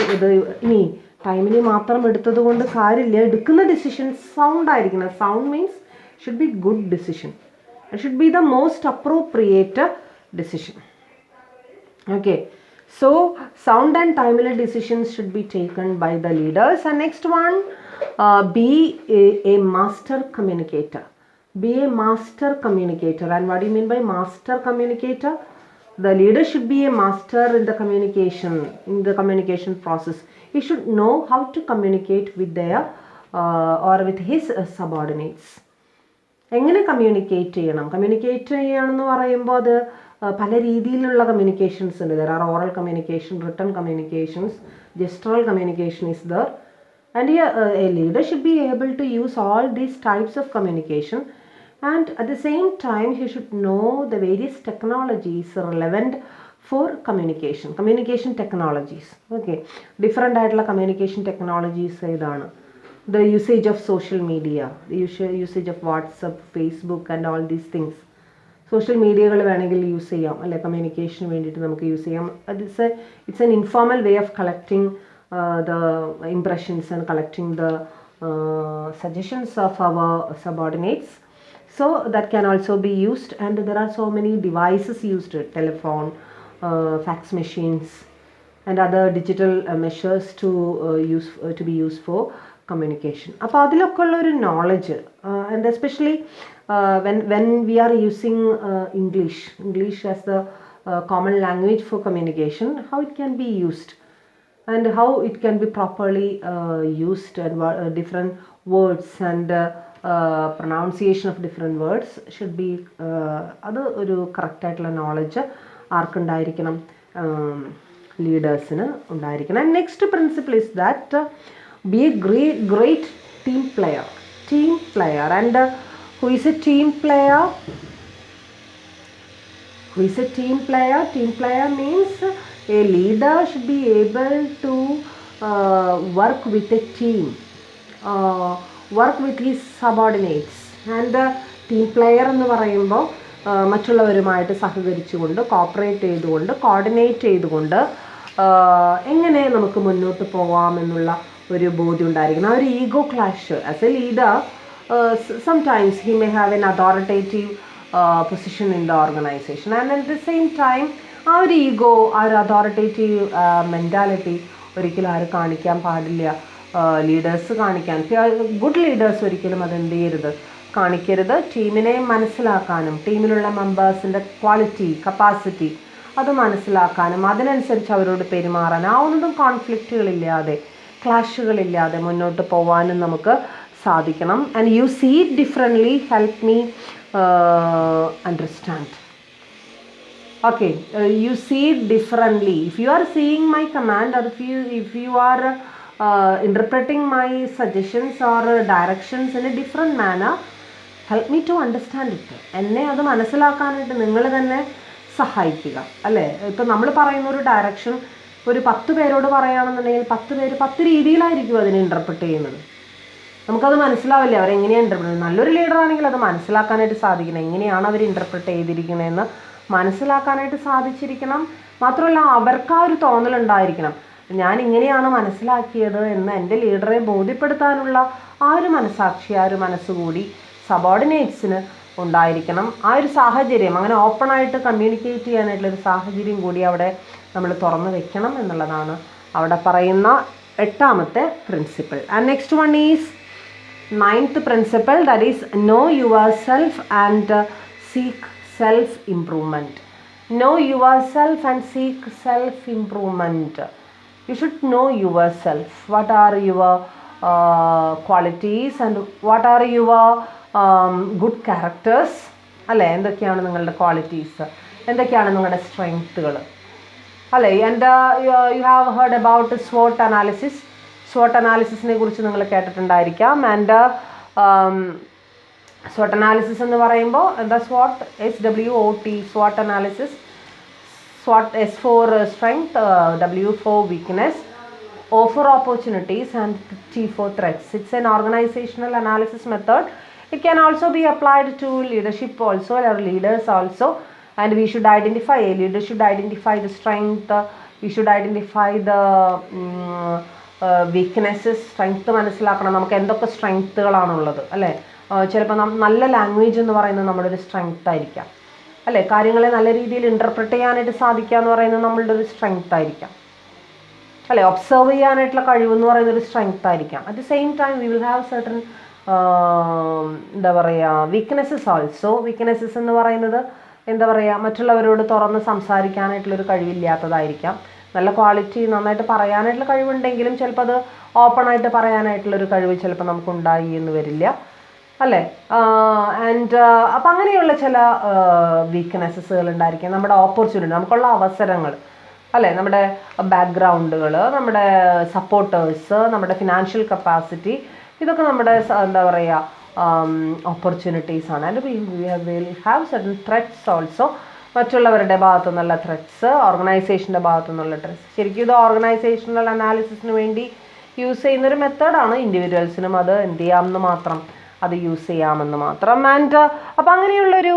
ഇനി ടൈമിന് മാത്രം എടുത്തത് കൊണ്ട് കാര്യമില്ല. എടുക്കുന്ന ഡിസിഷൻ സൗണ്ട് ആയിരിക്കണം. Sound means should be good decision. It should B the most appropriate decision. Okay, so sound and timely decisions should be taken by the leaders. And next one, be a master communicator. Be a master communicator. And what do you mean by master communicator? The leader should be a master in the communication process. He should know how to communicate with their or with his subordinates. എങ്ങനെ communicate ചെയ്യണം? Communicate ചെയ്യണമെന്ന് പറയുമ്പോൾ അത് പല രീതിയിലുള്ള communications ഉണ്ട്. There are oral communication, written communications, gestural communication is there. And a leader should be able to use all these types of communication. And at the same time he should know the various technologies relevant for communication technologies. Okay, different ആയിട്ടുള്ള communication technologies ഏതാണ്? The usage of social media, the usage of WhatsApp, Facebook and all these things. Social മീഡിയകൾ വേണമെങ്കിൽ use ചെയ്യാം അല്ലെ, കമ്മ്യൂണിക്കേഷന് വേണ്ടിയിട്ട് നമുക്ക് use ചെയ്യാം. It's an informal way of collecting the impressions and collecting the suggestions of our subordinates. So that can also be used, and there are so many devices used, telephone, fax machines and other digital measures to be used for communication. അപ്പോൾ അതിലൊക്കെ ഉള്ളൊരു knowledge, and especially when we are using English as the common language for communication, how it can be used and how it can be properly used, and different words and pronunciation of different words should be അത് ഒരു കറക്റ്റായിട്ടുള്ള knowledge ആർക്കുണ്ടായിരിക്കണം? ലീഡേഴ്സിന് ഉണ്ടായിരിക്കണം. And next principle is that be a great team player. And who is a team player? Team player means a leader should be able to work with a team, work with his subordinates. And team player എന്ന് പറയുമ്പോൾ മറ്റുള്ളവരുമായിട്ട് സഹകരിച്ചുകൊണ്ട്, cooperate ചെയ്തുകൊണ്ട്, coordinate ചെയ്തുകൊണ്ട് എങ്ങനെ നമുക്ക് മുന്നോട്ട് പോകാമെന്നുള്ള ഒരു ബോധ്യം ഉണ്ടായിരിക്കണം. ആ ഒരു ego clash. As A leader sometimes he may have an authoritative position in the organisation, and at the same time ആ ഒരു ഈഗോ, ആ ഒരു അതോറിറ്റേറ്റീവ് മെൻറ്റാലിറ്റി ഒരിക്കലും ആരും കാണിക്കാൻ പാടില്ല. ലീഡേഴ്സ് കാണിക്കാൻ, ഗുഡ് ലീഡേഴ്സ് ഒരിക്കലും അതെന്ത് ചെയ്യരുത്, കാണിക്കരുത്. ടീമിനെ മനസ്സിലാക്കാനും ടീമിലുള്ള മെമ്പേഴ്സിൻ്റെ ക്വാളിറ്റി, കപ്പാസിറ്റി അത് മനസ്സിലാക്കാനും അതിനനുസരിച്ച് അവരോട് പെരുമാറാനാവുന്നതും കോൺഫ്ലിക്റ്റുകളില്ലാതെ, ക്ലാഷുകളില്ലാതെ മുന്നോട്ട് പോകാനും നമുക്ക് സാധിക്കണം. And you see it differently, help me understand. Okay, you see it differently. If you are seeing my command, or if you are interpreting my suggestions or directions in a different manner, help me to understand it. എന്നെ അത് മനസ്സിലാക്കാനായിട്ട് നിങ്ങൾ തന്നെ സഹായിക്കുക, അല്ലേ? ഇപ്പം നമ്മൾ പറയുന്ന ഒരു ഡയറക്ഷൻ ഒരു 10 പേരോട് പറയുകയാണെന്നുണ്ടെങ്കിൽ 10 പേര് 10 രീതിയിലായിരിക്കും അതിനെ ഇൻ്റർപ്രറ്റ് ചെയ്യുന്നത്. നമുക്കത് മനസ്സിലാവില്ല അവരെങ്ങനെയാണ് ഇൻ്റർപ്രറ്റ് ചെയ്യുന്നത്. നല്ലൊരു ലീഡറാണെങ്കിൽ അത് മനസ്സിലാക്കാനായിട്ട് സാധിക്കണം, എങ്ങനെയാണ് അവർ ഇൻ്റർപ്രറ്റ് ചെയ്തിരിക്കുന്നതെന്ന് മനസ്സിലാക്കാനായിട്ട് സാധിച്ചിരിക്കണം. മാത്രമല്ല അവർക്ക് ആ ഒരു തോന്നലുണ്ടായിരിക്കണം, ഞാൻ ഇങ്ങനെയാണ് മനസ്സിലാക്കിയത് എന്ന് എൻ്റെ ലീഡറെ ബോധ്യപ്പെടുത്താനുള്ള ആ ഒരു മനസ്സാക്ഷി, ആ ഒരു മനസ്സുകൂടി സബോർഡിനേറ്റ്സിന് ഉണ്ടായിരിക്കണം. ആ ഒരു സാഹചര്യം, അങ്ങനെ ഓപ്പണായിട്ട് കമ്മ്യൂണിക്കേറ്റ് ചെയ്യാനായിട്ടുള്ളൊരു സാഹചര്യം കൂടി അവിടെ നമ്മൾ തുറന്നു വെക്കണം എന്നുള്ളതാണ് അവിടെ പറയുന്ന 8ാമത്തെ principle. And next one is 9th principle, that is know yourself and seek self-improvement. Know yourself and seek self-improvement. You should know yourself. What are your qualities and what are your good characters? അല്ലേ, എന്തൊക്കെയാണ് നിങ്ങളുടെ qualities, എന്തൊക്കെയാണ് നിങ്ങളുടെ സ്ട്രെങ്ത്തുകൾ, അല്ലേ? And you have heard about SWOT analysis. SWOT അനാലിസിസിനെ കുറിച്ച് നിങ്ങൾ കേട്ടിട്ടുണ്ടായിരിക്കാം. And SWOT analysis എന്ന് പറയുമ്പോൾ എന്താ? SWOT, SWOT, SWOT analysis. SWOT, S for strength, W for weakness, O for opportunities, and T for threats. It's an organizational analysis method. It can also be applied to leadership also, or leaders also. And we should identify, a leader should identify the strength, we should identify the weaknesses. Strength മനസ്സിലാക്കണം, നമുക്ക് എന്തൊക്കെ സ്ട്രെങ്ത്തുകളാണുള്ളത്, അല്ലേ? ചിലപ്പോൾ നല്ല language എന്ന് പറയുന്നത് നമ്മുടെ ഒരു സ്ട്രെങ്ത് ആയിരിക്കാം, അല്ലേ? കാര്യങ്ങളെ നല്ല രീതിയിൽ ഇൻ്റർപ്രറ്റ് ചെയ്യാനായിട്ട് സാധിക്കുക എന്ന് പറയുന്നത് നമ്മളുടെ ഒരു സ്ട്രെങ്ത് ആയിരിക്കാം, അല്ലേ? ഒബ്സർവ് ചെയ്യാനായിട്ടുള്ള കഴിവെന്ന് പറയുന്ന ഒരു സ്ട്രെങ്ത് ആയിരിക്കാം. At the same time we will have certain എന്താ പറയുക, വീക്ക്നെസ്സസ് ഓൾസോ. വീക്ക്നെസ്സസ് എന്ന് പറയുന്നത് എന്താ പറയുക, മറ്റുള്ളവരോട് തുറന്ന് സംസാരിക്കാനായിട്ടുള്ളൊരു കഴിവില്ലാത്തതായിരിക്കാം. നല്ല ക്വാളിറ്റി, നന്നായിട്ട് പറയാനായിട്ടുള്ള കഴിവുണ്ടെങ്കിലും ചിലപ്പോൾ അത് ഓപ്പണായിട്ട് പറയാനായിട്ടുള്ളൊരു കഴിവ് ചിലപ്പോൾ നമുക്കുണ്ടായി എന്ന് വരില്ല, അല്ലേ? ആൻഡ് അപ്പം അങ്ങനെയുള്ള ചില വീക്ക്നെസ്സസുകൾ ഉണ്ടായിരിക്കും. നമ്മുടെ ഓപ്പർച്യൂണിറ്റി, നമുക്കുള്ള അവസരങ്ങൾ, അല്ലേ? നമ്മുടെ ബാക്ക്ഗ്രൗണ്ടുകൾ, നമ്മുടെ സപ്പോർട്ടേഴ്സ്, നമ്മുടെ ഫിനാൻഷ്യൽ കപ്പാസിറ്റി, ഇതൊക്കെ നമ്മുടെ എന്താ പറയുക ഓപ്പർച്യൂണിറ്റീസാണ്. And we will have certain threats also. മറ്റുള്ളവരുടെ ഭാഗത്തു നിന്നുള്ള ത്രെറ്റ്സ്, ഓർഗനൈസേഷൻ്റെ ഭാഗത്തു നിന്നുള്ള ത്രെറ്റ്സ്. ശരിക്കും ഇത് ഓർഗനൈസേഷണൽ അനാലിസിസിന് വേണ്ടി യൂസ് ചെയ്യുന്നൊരു മെത്തേഡാണ്. ഇൻഡിവിജ്വൽസിനും അത് എന്ത് ചെയ്യാമെന്ന് മാത്രം, അത് യൂസ് ചെയ്യാമെന്ന് മാത്രം. ആൻഡ് അപ്പം അങ്ങനെയുള്ളൊരു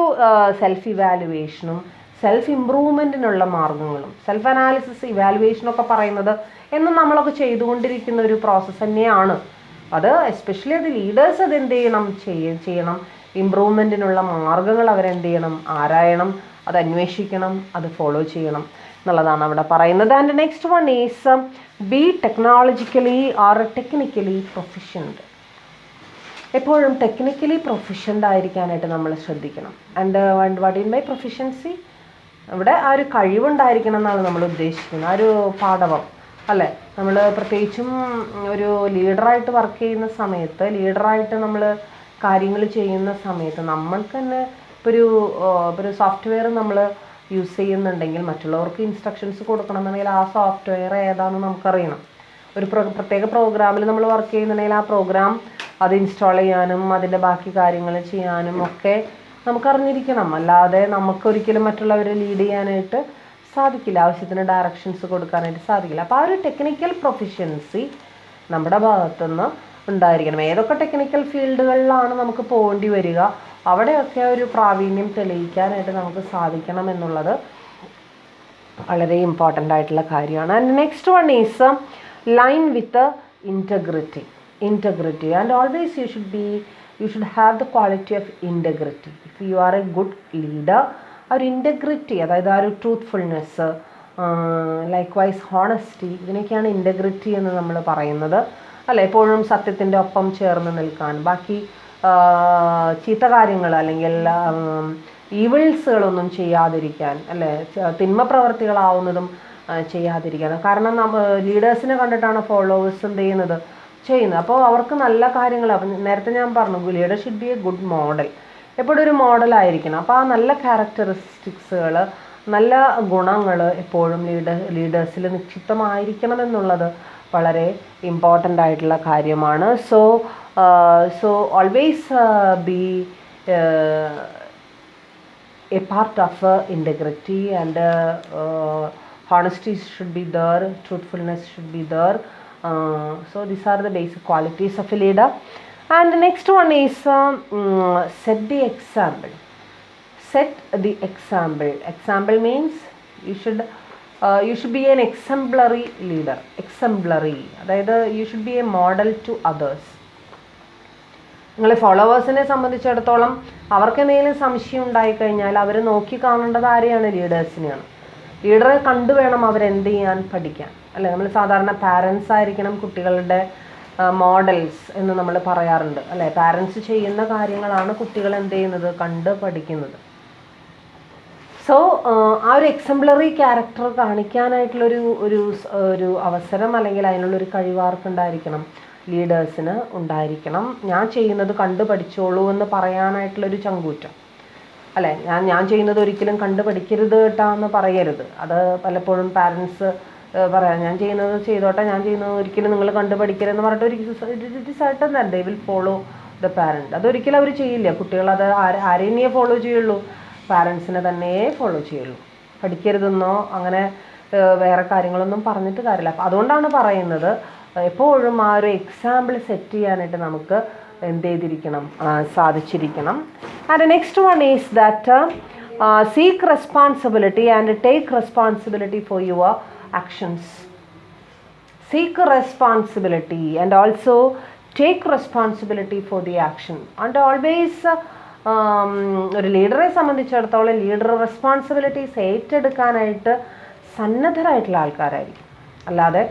സെൽഫ് ഇവാലുവേഷനും സെൽഫ് ഇമ്പ്രൂവ്മെൻറ്റിനുള്ള മാർഗ്ഗങ്ങളും, സെൽഫ് അനാലിസിസ്, ഇവാലുവേഷനൊക്കെ പറയുന്നത് എന്നും നമ്മളൊക്കെ ചെയ്തുകൊണ്ടിരിക്കുന്ന ഒരു പ്രോസസ്സ് തന്നെയാണ്. അത് എസ്പെഷ്യലി അത് ലീഡേഴ്സ് അത് എന്ത് ചെയ്യണം, ഇമ്പ്രൂവ്മെൻറ്റിനുള്ള മാർഗ്ഗങ്ങൾ അവരെന്ത് ചെയ്യണം, ആരായണം, അത് അന്വേഷിക്കണം, അത് ഫോളോ ചെയ്യണം. എന്നുള്ളതാണ് അവിടെ പറയുന്നത്. And next one is be technologically or technically proficient. എപ്പോഴും ടെക്നിക്കലി പ്രൊഫിഷ്യൻ്റ് ആയിരിക്കാനായിട്ട് നമ്മൾ ശ്രദ്ധിക്കണം. And what in by proficiency, ഇവിടെ ആ ഒരു കഴിവുണ്ടായിരിക്കണം എന്നാണ് നമ്മൾ ഉദ്ദേശിക്കുന്നത്. ആ ഒരു പാഠവം അല്ലേ. നമ്മൾ പ്രത്യേകിച്ചും ഒരു ലീഡറായിട്ട് വർക്ക് ചെയ്യുന്ന സമയത്ത്, ലീഡറായിട്ട് നമ്മൾ കാര്യങ്ങൾ ചെയ്യുന്ന സമയത്ത് നമ്മൾക്ക് തന്നെ ഇപ്പോൾ ഒരു സോഫ്റ്റ്വെയർ നമ്മൾ യൂസ് ചെയ്യുന്നുണ്ടെങ്കിൽ മറ്റുള്ളവർക്ക് ഇൻസ്ട്രക്ഷൻസ് കൊടുക്കണമെന്നുണ്ടെങ്കിൽ ആ സോഫ്റ്റ്വെയർ ഏതാണെന്ന് നമുക്കറിയണം. ഒരു പ്രത്യേക പ്രോഗ്രാമിൽ നമ്മൾ വർക്ക് ചെയ്യുന്നുണ്ടെങ്കിൽ ആ പ്രോഗ്രാം അത് ഇൻസ്റ്റാൾ ചെയ്യാനും അതിൻ്റെ ബാക്കി കാര്യങ്ങൾ ചെയ്യാനും ഒക്കെ നമുക്കറിഞ്ഞിരിക്കണം. അല്ലാതെ നമുക്കൊരിക്കലും മറ്റുള്ളവരെ ലീഡ് ചെയ്യാനായിട്ട് സാധിക്കില്ല, ആവശ്യത്തിന് ഡയറക്ഷൻസ് കൊടുക്കാനായിട്ട് സാധിക്കില്ല. അപ്പോൾ ആ ഒരു ടെക്നിക്കൽ പ്രൊഫിഷ്യൻസി നമ്മുടെ ഭാഗത്തുനിന്ന് ഉണ്ടായിരിക്കണം. ഏതൊക്കെ ടെക്നിക്കൽ ഫീൽഡുകളിലാണ് നമുക്ക് പോകേണ്ടി വരിക അവിടെയൊക്കെ ഒരു പ്രാവീണ്യം തെളിയിക്കാനായിട്ട് നമുക്ക് സാധിക്കണം എന്നുള്ളത് വളരെ ഇമ്പോർട്ടൻ്റ് ആയിട്ടുള്ള കാര്യമാണ്. And next one is line with integrity. Integrity, and always you should have the quality of integrity. If you are a good leader, our integrity, അതായത് ആ ഒരു ട്രൂത്ത്ഫുൾനെസ്, ലൈക്ക്വൈസ് ഹോണസ്റ്റി, ഇതിനൊക്കെയാണ് ഇൻറ്റഗ്രിറ്റി എന്ന് നമ്മൾ പറയുന്നത് അല്ലേ. എപ്പോഴും സത്യത്തിൻ്റെ ഒപ്പം ചേർന്ന് നിൽക്കാൻ, ബാക്കി ചീത്ത കാര്യങ്ങൾ അല്ലെങ്കിൽ ഈവിൾസുകളൊന്നും ചെയ്യാതിരിക്കാൻ അല്ലേ, തിന്മ പ്രവർത്തികളാവുന്നതും ചെയ്യാതിരിക്കാൻ. കാരണം ലീഡേഴ്സിനെ കണ്ടിട്ടാണ് ഫോളോവേഴ്സ് എന്ത് ചെയ്യുന്നത്, അപ്പോൾ അവർക്ക് നല്ല കാര്യങ്ങൾ. അപ്പം നേരത്തെ ഞാൻ പറഞ്ഞു leader should B A good model, എപ്പോഴും ഒരു മോഡലായിരിക്കണം. അപ്പോൾ ആ നല്ല ക്യാരക്ടറിസ്റ്റിക്സുകൾ, നല്ല ഗുണങ്ങൾ എപ്പോഴും ലീഡേഴ്സിൽ നിക്ഷിപ്തമായിരിക്കണം എന്നുള്ളത് വളരെ ഇമ്പോർട്ടൻ്റ് ആയിട്ടുള്ള കാര്യമാണ്. So always be A part of integrity and honesty should be there, truthfulness should be there. So these are the basic qualities of a leader. And the next one is set the example. Set the example. Example means you should be an exemplary leader. Exemplary, അതായത് you should be a model to others. നിങ്ങളെ ഫോളോവേഴ്സിനെ സംബന്ധിച്ചിടത്തോളം അവർക്ക് എന്തെങ്കിലും സംശയം ഉണ്ടായിക്കഴിഞ്ഞാൽ അവർ നോക്കി കാണേണ്ടത് ആരെയാണ്? ലീഡേഴ്സിനെയാണ്. ലീഡറെ കണ്ടു വേണം അവരെന്ത് ചെയ്യാൻ പഠിക്കാൻ അല്ലേ. നമ്മൾ സാധാരണ പാരൻസ് ആയിരിക്കണം കുട്ടികളുടെ മോഡൽസ് എന്ന് നമ്മൾ പറയാറുണ്ട് അല്ലേ. പാരൻസ് ചെയ്യുന്ന കാര്യങ്ങളാണ് കുട്ടികൾ എന്ത് ചെയ്യുന്നത്, കണ്ട് പഠിക്കുന്നത്. സോ ആ ഒരു എക്സംപ്ലറി ക്യാരക്ടർ കാണിക്കാനായിട്ടുള്ളൊരു ഒരു അവസരം അല്ലെങ്കിൽ അതിനുള്ളൊരു കഴിവാർക്കുണ്ടായിരിക്കണം, ലീഡേഴ്സിന് ഉണ്ടായിരിക്കണം. ഞാൻ ചെയ്യുന്നത് കണ്ടു പഠിച്ചോളൂ എന്ന് പറയാനായിട്ടുള്ളൊരു ചങ്കൂറ്റം അല്ലേ. ഞാൻ ചെയ്യുന്നത് ഒരിക്കലും കണ്ടു പഠിക്കരുത് കേട്ടോ എന്ന് പറയരുത്. അത് പലപ്പോഴും പാരൻസ് പറയാം, ഞാൻ ചെയ്യുന്നത് ചെയ്തോട്ടെ, ഞാൻ ചെയ്യുന്നത് ഒരിക്കലും നിങ്ങൾ കണ്ടു പഠിക്കരുതെന്ന് പറഞ്ഞിട്ട് it is certain that they will follow the parent. അതൊരിക്കലും അവർ ചെയ്യില്ല. കുട്ടികൾ അത് ആരെയും ഫോളോ ചെയ്യുള്ളൂ, പാരൻസിനെ തന്നെ ഫോളോ ചെയ്യുള്ളൂ. പഠിക്കരുതെന്നോ അങ്ങനെ വേറെ കാര്യങ്ങളൊന്നും പറഞ്ഞിട്ട് കാര്യമില്ല. അപ്പം അതുകൊണ്ടാണ് പറയുന്നത് എപ്പോഴും ആ ഒരു എക്സാമ്പിൾ സെറ്റ് ചെയ്യാനായിട്ട് നമുക്ക് എന്ത് ചെയ്തിരിക്കണം, സാധിച്ചിരിക്കണം. And next one is that seek responsibility and take responsibility for your actions. Seek responsibility and also take responsibility for the action. And always ഒരു ലീഡറെ സംബന്ധിച്ചിടത്തോളം ലീഡർ റെസ്പോൺസിബിലിറ്റീസ് ഏറ്റെടുക്കാനായിട്ട് സന്നദ്ധരായിട്ടുള്ള ആൾക്കാരായിരിക്കും. അല്ലാതെ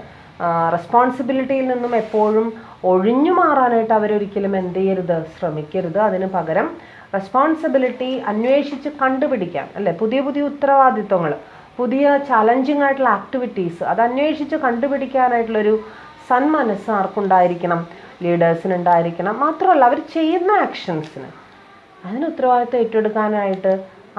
റെസ്പോൺസിബിലിറ്റിയിൽ നിന്നും എപ്പോഴും ഒഴിഞ്ഞു മാറാനായിട്ട് അവരൊരിക്കലും എന്ത് ചെയ്യരുത്, ശ്രമിക്കരുത്. അതിന് പകരം റെസ്പോൺസിബിലിറ്റി അന്വേഷിച്ച് കണ്ടുപിടിക്കാൻ അല്ലേ, പുതിയ പുതിയ ഉത്തരവാദിത്വങ്ങൾ, പുതിയ ചലഞ്ചിങ് ആയിട്ടുള്ള ആക്ടിവിറ്റീസ് അത് അന്വേഷിച്ച് കണ്ടുപിടിക്കാനായിട്ടുള്ളൊരു സന്മനസ്സ് ആർക്കുണ്ടായിരിക്കണം, ലീഡേഴ്സിനുണ്ടായിരിക്കണം. മാത്രമല്ല അവർ ചെയ്യുന്ന ആക്ഷൻസിന് അതിന് ഉത്തരവാദിത്വം ഏറ്റെടുക്കാനായിട്ട്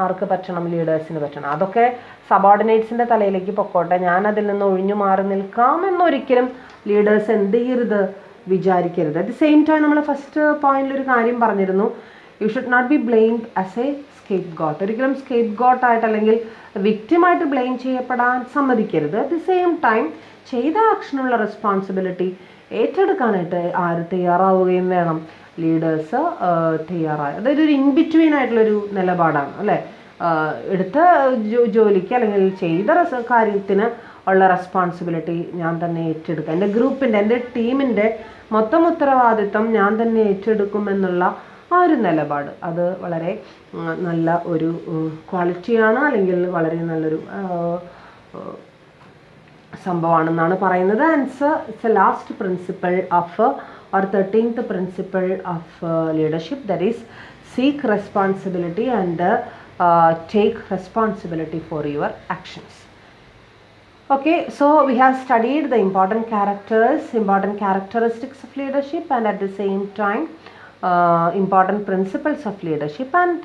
ആർക്ക് പറ്റണം, ലീഡേഴ്സിന് പറ്റണം. അതൊക്കെ സബോർഡിനേറ്റ്സിൻ്റെ തലയിലേക്ക് പൊക്കോട്ടെ, ഞാൻ അതിൽ നിന്ന് ഒഴിഞ്ഞു മാറി നിൽക്കാമെന്നൊരിക്കലും ലീഡേഴ്സ് എന്ത് ചെയ്യരുത്, വിചാരിക്കരുത്. അറ്റ് ദി സെയിം ടൈം നമ്മൾ ഫസ്റ്റ് പോയിന്റിലൊരു കാര്യം പറഞ്ഞിരുന്നു, you should not be blamed as a scapegoat. ഒരിക്കലും സ്കേപ്പ് ഗോട്ടായിട്ട് അല്ലെങ്കിൽ വിക്റ്റിമായിട്ട് ബ്ലെയിം ചെയ്യപ്പെടാൻ സമ്മതിക്കരുത്. അറ്റ് ദി സെയിം ടൈം ചെയ്ത ആക്ഷനുള്ള റെസ്പോൺസിബിലിറ്റി ഏറ്റെടുക്കാനായിട്ട് ആര് തയ്യാറാവുകയും വേണം, ലീഡേഴ്സ് തയ്യാറായി. അതായത് ഒരു ഇൻ ബിറ്റ്വീൻ ആയിട്ടുള്ളൊരു നിലപാടാണ് അല്ലേ. എടുത്ത ജോലിക്ക് അല്ലെങ്കിൽ ചെയ്ത കാര്യത്തിന് ഉള്ള റെസ്പോൺസിബിലിറ്റി ഞാൻ തന്നെ ഏറ്റെടുക്കുക, എൻ്റെ ഗ്രൂപ്പിൻ്റെ, എൻ്റെ ടീമിൻ്റെ മൊത്തം ഉത്തരവാദിത്വം ഞാൻ തന്നെ ഏറ്റെടുക്കുമെന്നുള്ള ആ ഒരു നിലപാട് അത് വളരെ നല്ല ഒരു ക്വാളിറ്റിയാണ്, അല്ലെങ്കിൽ വളരെ നല്ലൊരു സംഭവമാണെന്നാണ് പറയുന്നത്. Answer it's A last principle of or 13th principle of leadership, that is seek responsibility and take responsibility for your actions. Okay, so we have studied the important characteristics of leadership, and at the same time important principles of leadership, and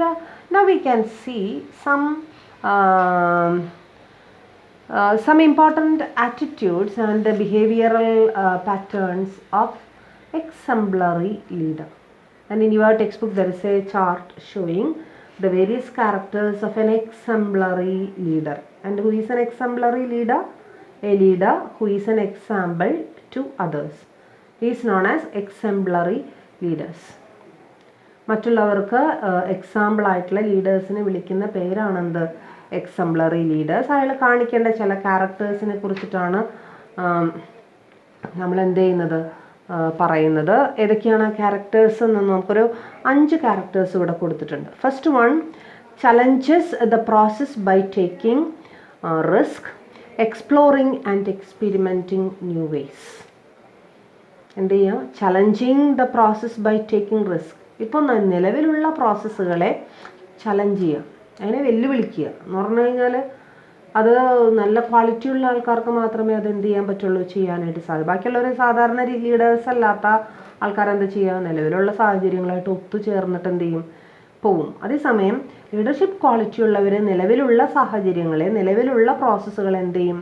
now we can see some important attitudes and behavioral patterns of exemplary leader. And in your textbook there is a chart showing the various characters of an exemplary leader. And who is an exemplary leader? A leader who is an example to others. He is known as exemplary leaders. മറ്റുള്ളവർക്ക് example ആയിട്ടുള്ള ലീഡേഴ്സിനെ വിളിക്കുന്ന പേരാണെന്ത്? Exemplary leaders. അയാൾ കാണിക്കേണ്ട ചില ക്യാരക്ടേഴ്സിനെ കുറിച്ചിട്ടാണ് നമ്മൾ എന്ത് ചെയ്യുന്നത്, പറയുന്നത്. ഏതൊക്കെയാണ് ക്യാരക്ടേഴ്സ് എന്ന് നമുക്കൊരു 5 ക്യാരക്ടേഴ്സ് ഇവിടെ കൊടുത്തിട്ടുണ്ട്. First one, challenges the process by taking risk, exploring and experimenting new ways. എന്ത് ചെയ്യുക? Challenging the process by taking risk. ഇപ്പോൾ നിലവിലുള്ള പ്രോസസ്സുകളെ ചലഞ്ച് ചെയ്യുക, അതിനെ വെല്ലുവിളിക്കുക എന്ന് പറഞ്ഞു കഴിഞ്ഞാൽ അത് നല്ല ക്വാളിറ്റി ഉള്ള ആൾക്കാർക്ക് മാത്രമേ അത് എന്ത് ചെയ്യാൻ പറ്റുള്ളൂ, ചെയ്യാനായിട്ട് സാധിക്കും. ബാക്കിയുള്ളവർ സാധാരണ ലീഡേഴ്സ് അല്ലാത്ത ആൾക്കാരെന്ത് ചെയ്യുക? നിലവിലുള്ള സാഹചര്യങ്ങളായിട്ട് ഒത്തുചേർന്നിട്ട് എന്ത് ചെയ്യും? പോവും. അതേസമയം ലീഡർഷിപ്പ് ക്വാളിറ്റി ഉള്ളവർ നിലവിലുള്ള സാഹചര്യങ്ങളെ, നിലവിലുള്ള പ്രോസസ്സുകളെ എന്ത് ചെയ്യും?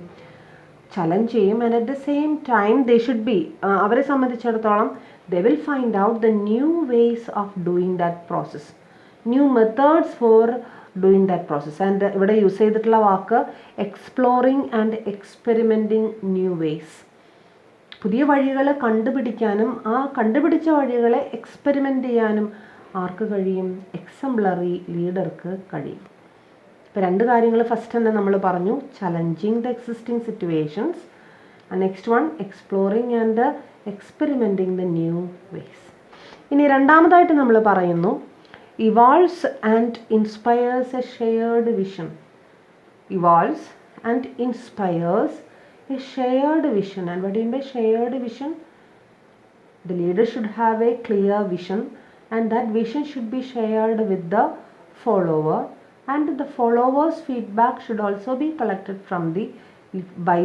ചലഞ്ച് ചെയ്യും. And at the same time they should be, അവരെ സംബന്ധിച്ചിടത്തോളം they will find out the new ways of doing that process, new methods for doing that process. And ഇവിടെ യൂസ് ചെയ്തിട്ടുള്ള വാക്ക് exploring and experimenting new vase. പുതിയ വഴികൾ കണ്ടുപിടിക്കാനും ആ കണ്ടുപിടിച്ച വഴികളെ എക്സ്പെരിമെൻ്റ് ചെയ്യാനും ആർക്ക് കഴിയും? എക്സംപ്ലറി ലീഡർക്ക് കഴിയും. ഇപ്പോൾ 2 കാര്യങ്ങൾ ഫസ്റ്റ് തന്നെ നമ്മൾ പറഞ്ഞു, challenging the existing situations, next one exploring and experimenting the new ways. ഇനി രണ്ടാമതായിട്ട് നമ്മൾ പറയുന്നു, evolves and inspires a shared vision. Evolves and inspires a shared vision. And what do you mean by shared vision? The leader should have a clear vision, and that vision should be shared with the follower, and the follower's feedback should also be collected by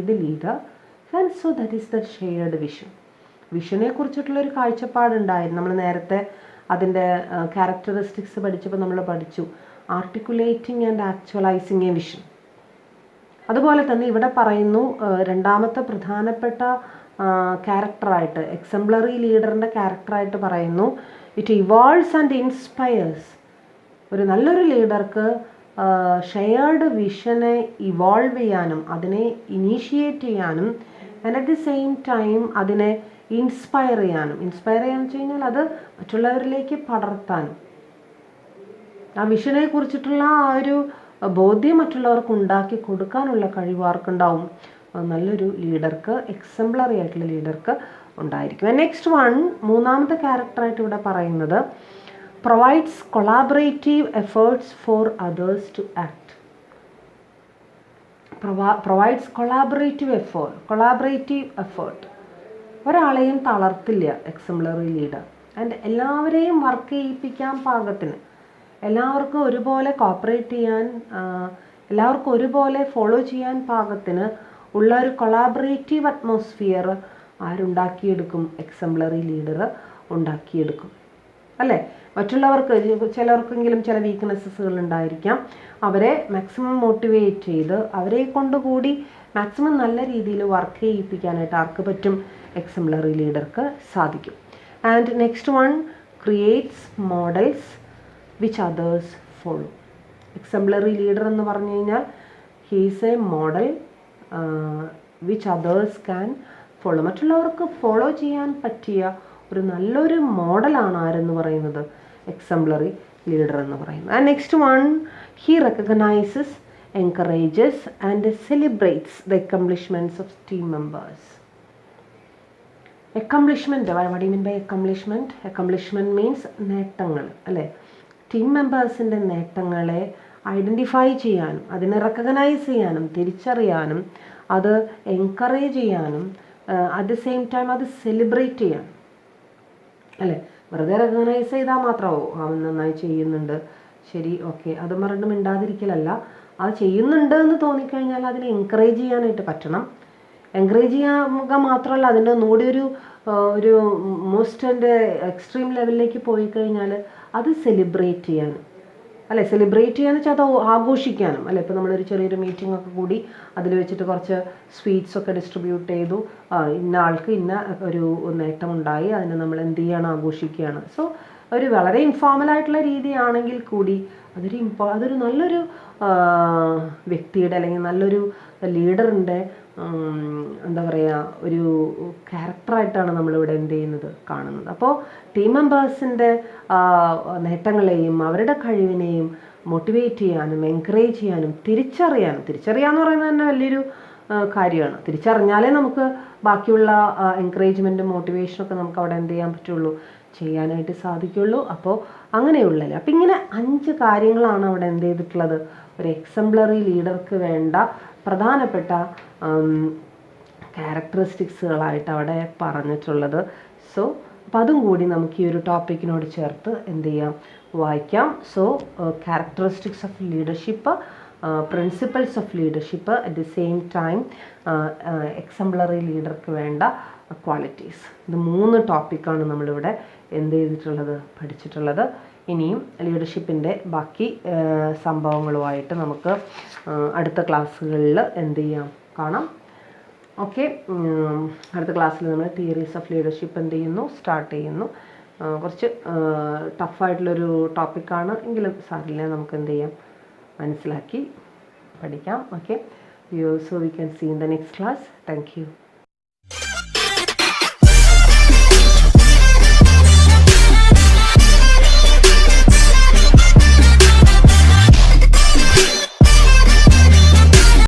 the leader. And so that is the shared vision. വിഷനെ കുറിച്ചിട്ടുള്ളൊരു കാഴ്ചപ്പാടുണ്ടായിരുന്നു. നമ്മൾ നേരത്തെ അതിൻ്റെ characteristics പഠിച്ചപ്പോൾ നമ്മൾ പഠിച്ചു articulating and ആക്ച്വലൈസിങ് A vision. അതുപോലെ തന്നെ ഇവിടെ പറയുന്നു, രണ്ടാമത്തെ പ്രധാനപ്പെട്ട ക്യാരക്ടറായിട്ട്, എക്സംപ്ലറി ലീഡറിൻ്റെ ക്യാരക്ടറായിട്ട് പറയുന്നു, ഇറ്റ് ഇവോൾവ്സ് ആൻഡ് ഇൻസ്പയേഴ്സ്. ഒരു നല്ലൊരു ലീഡർക്ക് ഷെയർഡ് വിഷനെ ഇവോൾവ് ചെയ്യാനും അതിനെ ഇനീഷ്യേറ്റ് ചെയ്യാനും and at the same time അതിനെ ഇൻസ്പയർ ചെയ്യാന്ന് വെച്ച് കഴിഞ്ഞാൽ അത് മറ്റുള്ളവരിലേക്ക് പടർത്താനും, ആ വിഷനെ കുറിച്ചിട്ടുള്ള ആ ഒരു ബോധ്യം മറ്റുള്ളവർക്ക് ഉണ്ടാക്കി കൊടുക്കാനുള്ള കഴിവ് ആർക്കുണ്ടാവും? നല്ലൊരു ലീഡർക്ക്, എക്സംപ്ലറി ആയിട്ടുള്ള ലീഡർക്ക് ഉണ്ടായിരിക്കും. നെക്സ്റ്റ് വൺ, മൂന്നാമത്തെ ക്യാരക്ടറായിട്ട് ഇവിടെ പറയുന്നത്, provides collaborative efforts for others to act. Provides collaborative effort. ഒരാളെയും തളർത്തില്ല എക്സംപ്ലറി ലീഡർ. ആൻഡ് എല്ലാവരെയും വർക്ക് ചെയ്യിപ്പിക്കാൻ പാകത്തിന്, എല്ലാവർക്കും ഒരുപോലെ കോപ്പറേറ്റ് ചെയ്യാൻ, എല്ലാവർക്കും ഒരുപോലെ ഫോളോ ചെയ്യാൻ പാകത്തിന് ഉള്ള ഒരു കൊളാബറേറ്റീവ് അറ്റ്മോസ്ഫിയർ ആരുണ്ടാക്കിയെടുക്കും? എക്സംപ്ലറി ലീഡർ ഉണ്ടാക്കിയെടുക്കും, അല്ലേ? മറ്റുള്ളവർക്ക് ചിലർക്കെങ്കിലും ചില വീക്ക്നെസ്സുകൾ ഉണ്ടായിരിക്കാം. അവരെ മാക്സിമം മോട്ടിവേറ്റ് ചെയ്ത് അവരെ കൊണ്ടുകൂടി മാക്സിമം നല്ല രീതിയിൽ വർക്ക് ചെയ്യിപ്പിക്കാനായിട്ട് ആർക്ക് പറ്റും? എക്സംപ്ലറി ലീഡർക്ക് സാധിക്കും. And next one, creates models which others follow. Exemplary leader എന്ന് പറഞ്ഞു കഴിഞ്ഞാൽ he's A model which others can follow. മറ്റുള്ളവർക്ക് ഫോളോ ചെയ്യാൻ പറ്റിയ ഒരു നല്ലൊരു മോഡലാണ് ആരെന്ന് പറയുന്നത്? എക്സംപ്ലറി ലീഡർ എന്ന് പറയുന്നത്. And next one, he recognises, encourages and celebrates the accomplishments of team members. Accomplishment, what do you mean by accomplishment? Accomplishment means നേട്ടങ്ങൾ, അല്ലേ? ടീം മെമ്പേഴ്സിൻ്റെ നേട്ടങ്ങളെ ഐഡൻറ്റിഫൈ ചെയ്യാനും അതിനെ റെക്കഗ്നൈസ് ചെയ്യാനും തിരിച്ചറിയാനും അത് എൻകറേജ് ചെയ്യാനും അറ്റ് ദ സെയിം ടൈം അത് സെലിബ്രേറ്റ് ചെയ്യാനും, അല്ലേ? വെറുതെ റെക്കഗ്നൈസ് ചെയ്താൽ മാത്രമോ അവൻ നന്നായി ചെയ്യുന്നുണ്ട്, ശരി, ഓക്കെ, അത് പറഞ്ഞിട്ട് മിണ്ടാതിരിക്കലല്ല. അത് ചെയ്യുന്നുണ്ട് എന്ന് തോന്നിക്കഴിഞ്ഞാൽ അതിനെ എൻകറേജ് ചെയ്യാനായിട്ട് പറ്റണം. എൻകറേജ് ചെയ്യുക മാത്രമല്ല, അതിൻ്റെ ഒന്നുകൂടി ഒരു മോസ്റ്റ് എക്സ്ട്രീം ലെവലിലേക്ക് പോയി കഴിഞ്ഞാൽ അത് സെലിബ്രേറ്റ് ചെയ്യാനും, അല്ലെ? സെലിബ്രേറ്റ് ചെയ്യാന്ന് വെച്ചാൽ അത് ആഘോഷിക്കാനും, അല്ലെ? ഇപ്പോൾ നമ്മളൊരു ചെറിയൊരു മീറ്റിംഗ് ഒക്കെ കൂടി അതിൽ വെച്ചിട്ട് കുറച്ച് സ്വീറ്റ്സ് ഒക്കെ ഡിസ്ട്രിബ്യൂട്ട് ചെയ്തു, ഇന്ന ആൾക്ക് ഇന്ന ഒരു നേട്ടമുണ്ടായി, അതിന് നമ്മൾ എന്ത് ചെയ്യാണ്? ആഘോഷിക്കുകയാണ്. സോ ഒരു വളരെ ഇൻഫോർമലായിട്ടുള്ള രീതിയാണെങ്കിൽ കൂടി അതൊരു നല്ലൊരു വ്യക്തിയുടെ അല്ലെങ്കിൽ നല്ലൊരു ലീഡറിൻ്റെ എന്താ പറയുക, ഒരു ക്യാരക്ടറായിട്ടാണ് നമ്മളിവിടെ എന്ത് ചെയ്യുന്നത്, കാണുന്നത്. അപ്പോൾ ടീം മെമ്പേഴ്സിൻ്റെ നേട്ടങ്ങളെയും അവരുടെ കഴിവിനെയും മോട്ടിവേറ്റ് ചെയ്യാനും എൻകറേജ് ചെയ്യാനും തിരിച്ചറിയാന്ന് പറയുന്നത് തന്നെ വലിയൊരു കാര്യമാണ്. തിരിച്ചറിഞ്ഞാലേ നമുക്ക് ബാക്കിയുള്ള എൻകറേജ്മെൻറ്റും മോട്ടിവേഷനൊക്കെ നമുക്ക് അവിടെ എന്ത് ചെയ്യാൻ പറ്റുള്ളൂ, ചെയ്യാനായിട്ട് സാധിക്കുള്ളൂ. അപ്പോൾ അങ്ങനെയുള്ളല്ലേ. അപ്പം ഇങ്ങനെ 5 കാര്യങ്ങളാണ് അവിടെ എന്ത് ചെയ്തിട്ടുള്ളത്, ഒരു എക്സംപ്ലറി ലീഡർക്ക് വേണ്ട പ്രധാനപ്പെട്ട ക്യാരക്ടറിസ്റ്റിക്സുകളായിട്ട് അവിടെ പറഞ്ഞിട്ടുള്ളത്. സോ അപ്പം അതും കൂടി നമുക്ക് ഈ ഒരു ടോപ്പിക്കിനോട് ചേർത്ത് എന്ത് ചെയ്യാം, വായിക്കാം. So characteristics of leadership, principles of leadership, at the same time exemplary ലീഡർക്ക് വേണ്ട ക്വാളിറ്റീസ്. ഇത് 3 ടോപ്പിക്കാണ് നമ്മളിവിടെ എന്ത് ചെയ്തിട്ടുള്ളത്, പഠിച്ചിട്ടുള്ളത്. ഇനിയും ലീഡർഷിപ്പിൻ്റെ ബാക്കി സംഭവങ്ങളുമായിട്ട് നമുക്ക് അടുത്ത ക്ലാസ്സുകളിൽ എന്ത് ചെയ്യാം, കാണാം. ഓക്കെ, അടുത്ത ക്ലാസ്സിൽ നമ്മൾ തിയറീസ് ഓഫ് ലീഡർഷിപ്പ് എന്ത് ചെയ്യുന്നു, സ്റ്റാർട്ട് ചെയ്യുന്നു. കുറച്ച് ടഫായിട്ടുള്ളൊരു ടോപ്പിക്കാണ് എങ്കിലും സാറില്ല, നമുക്ക് എന്ത് ചെയ്യാം, മനസ്സിലാക്കി പഠിക്കാം. Okay, so we can see in the next class. Thank U.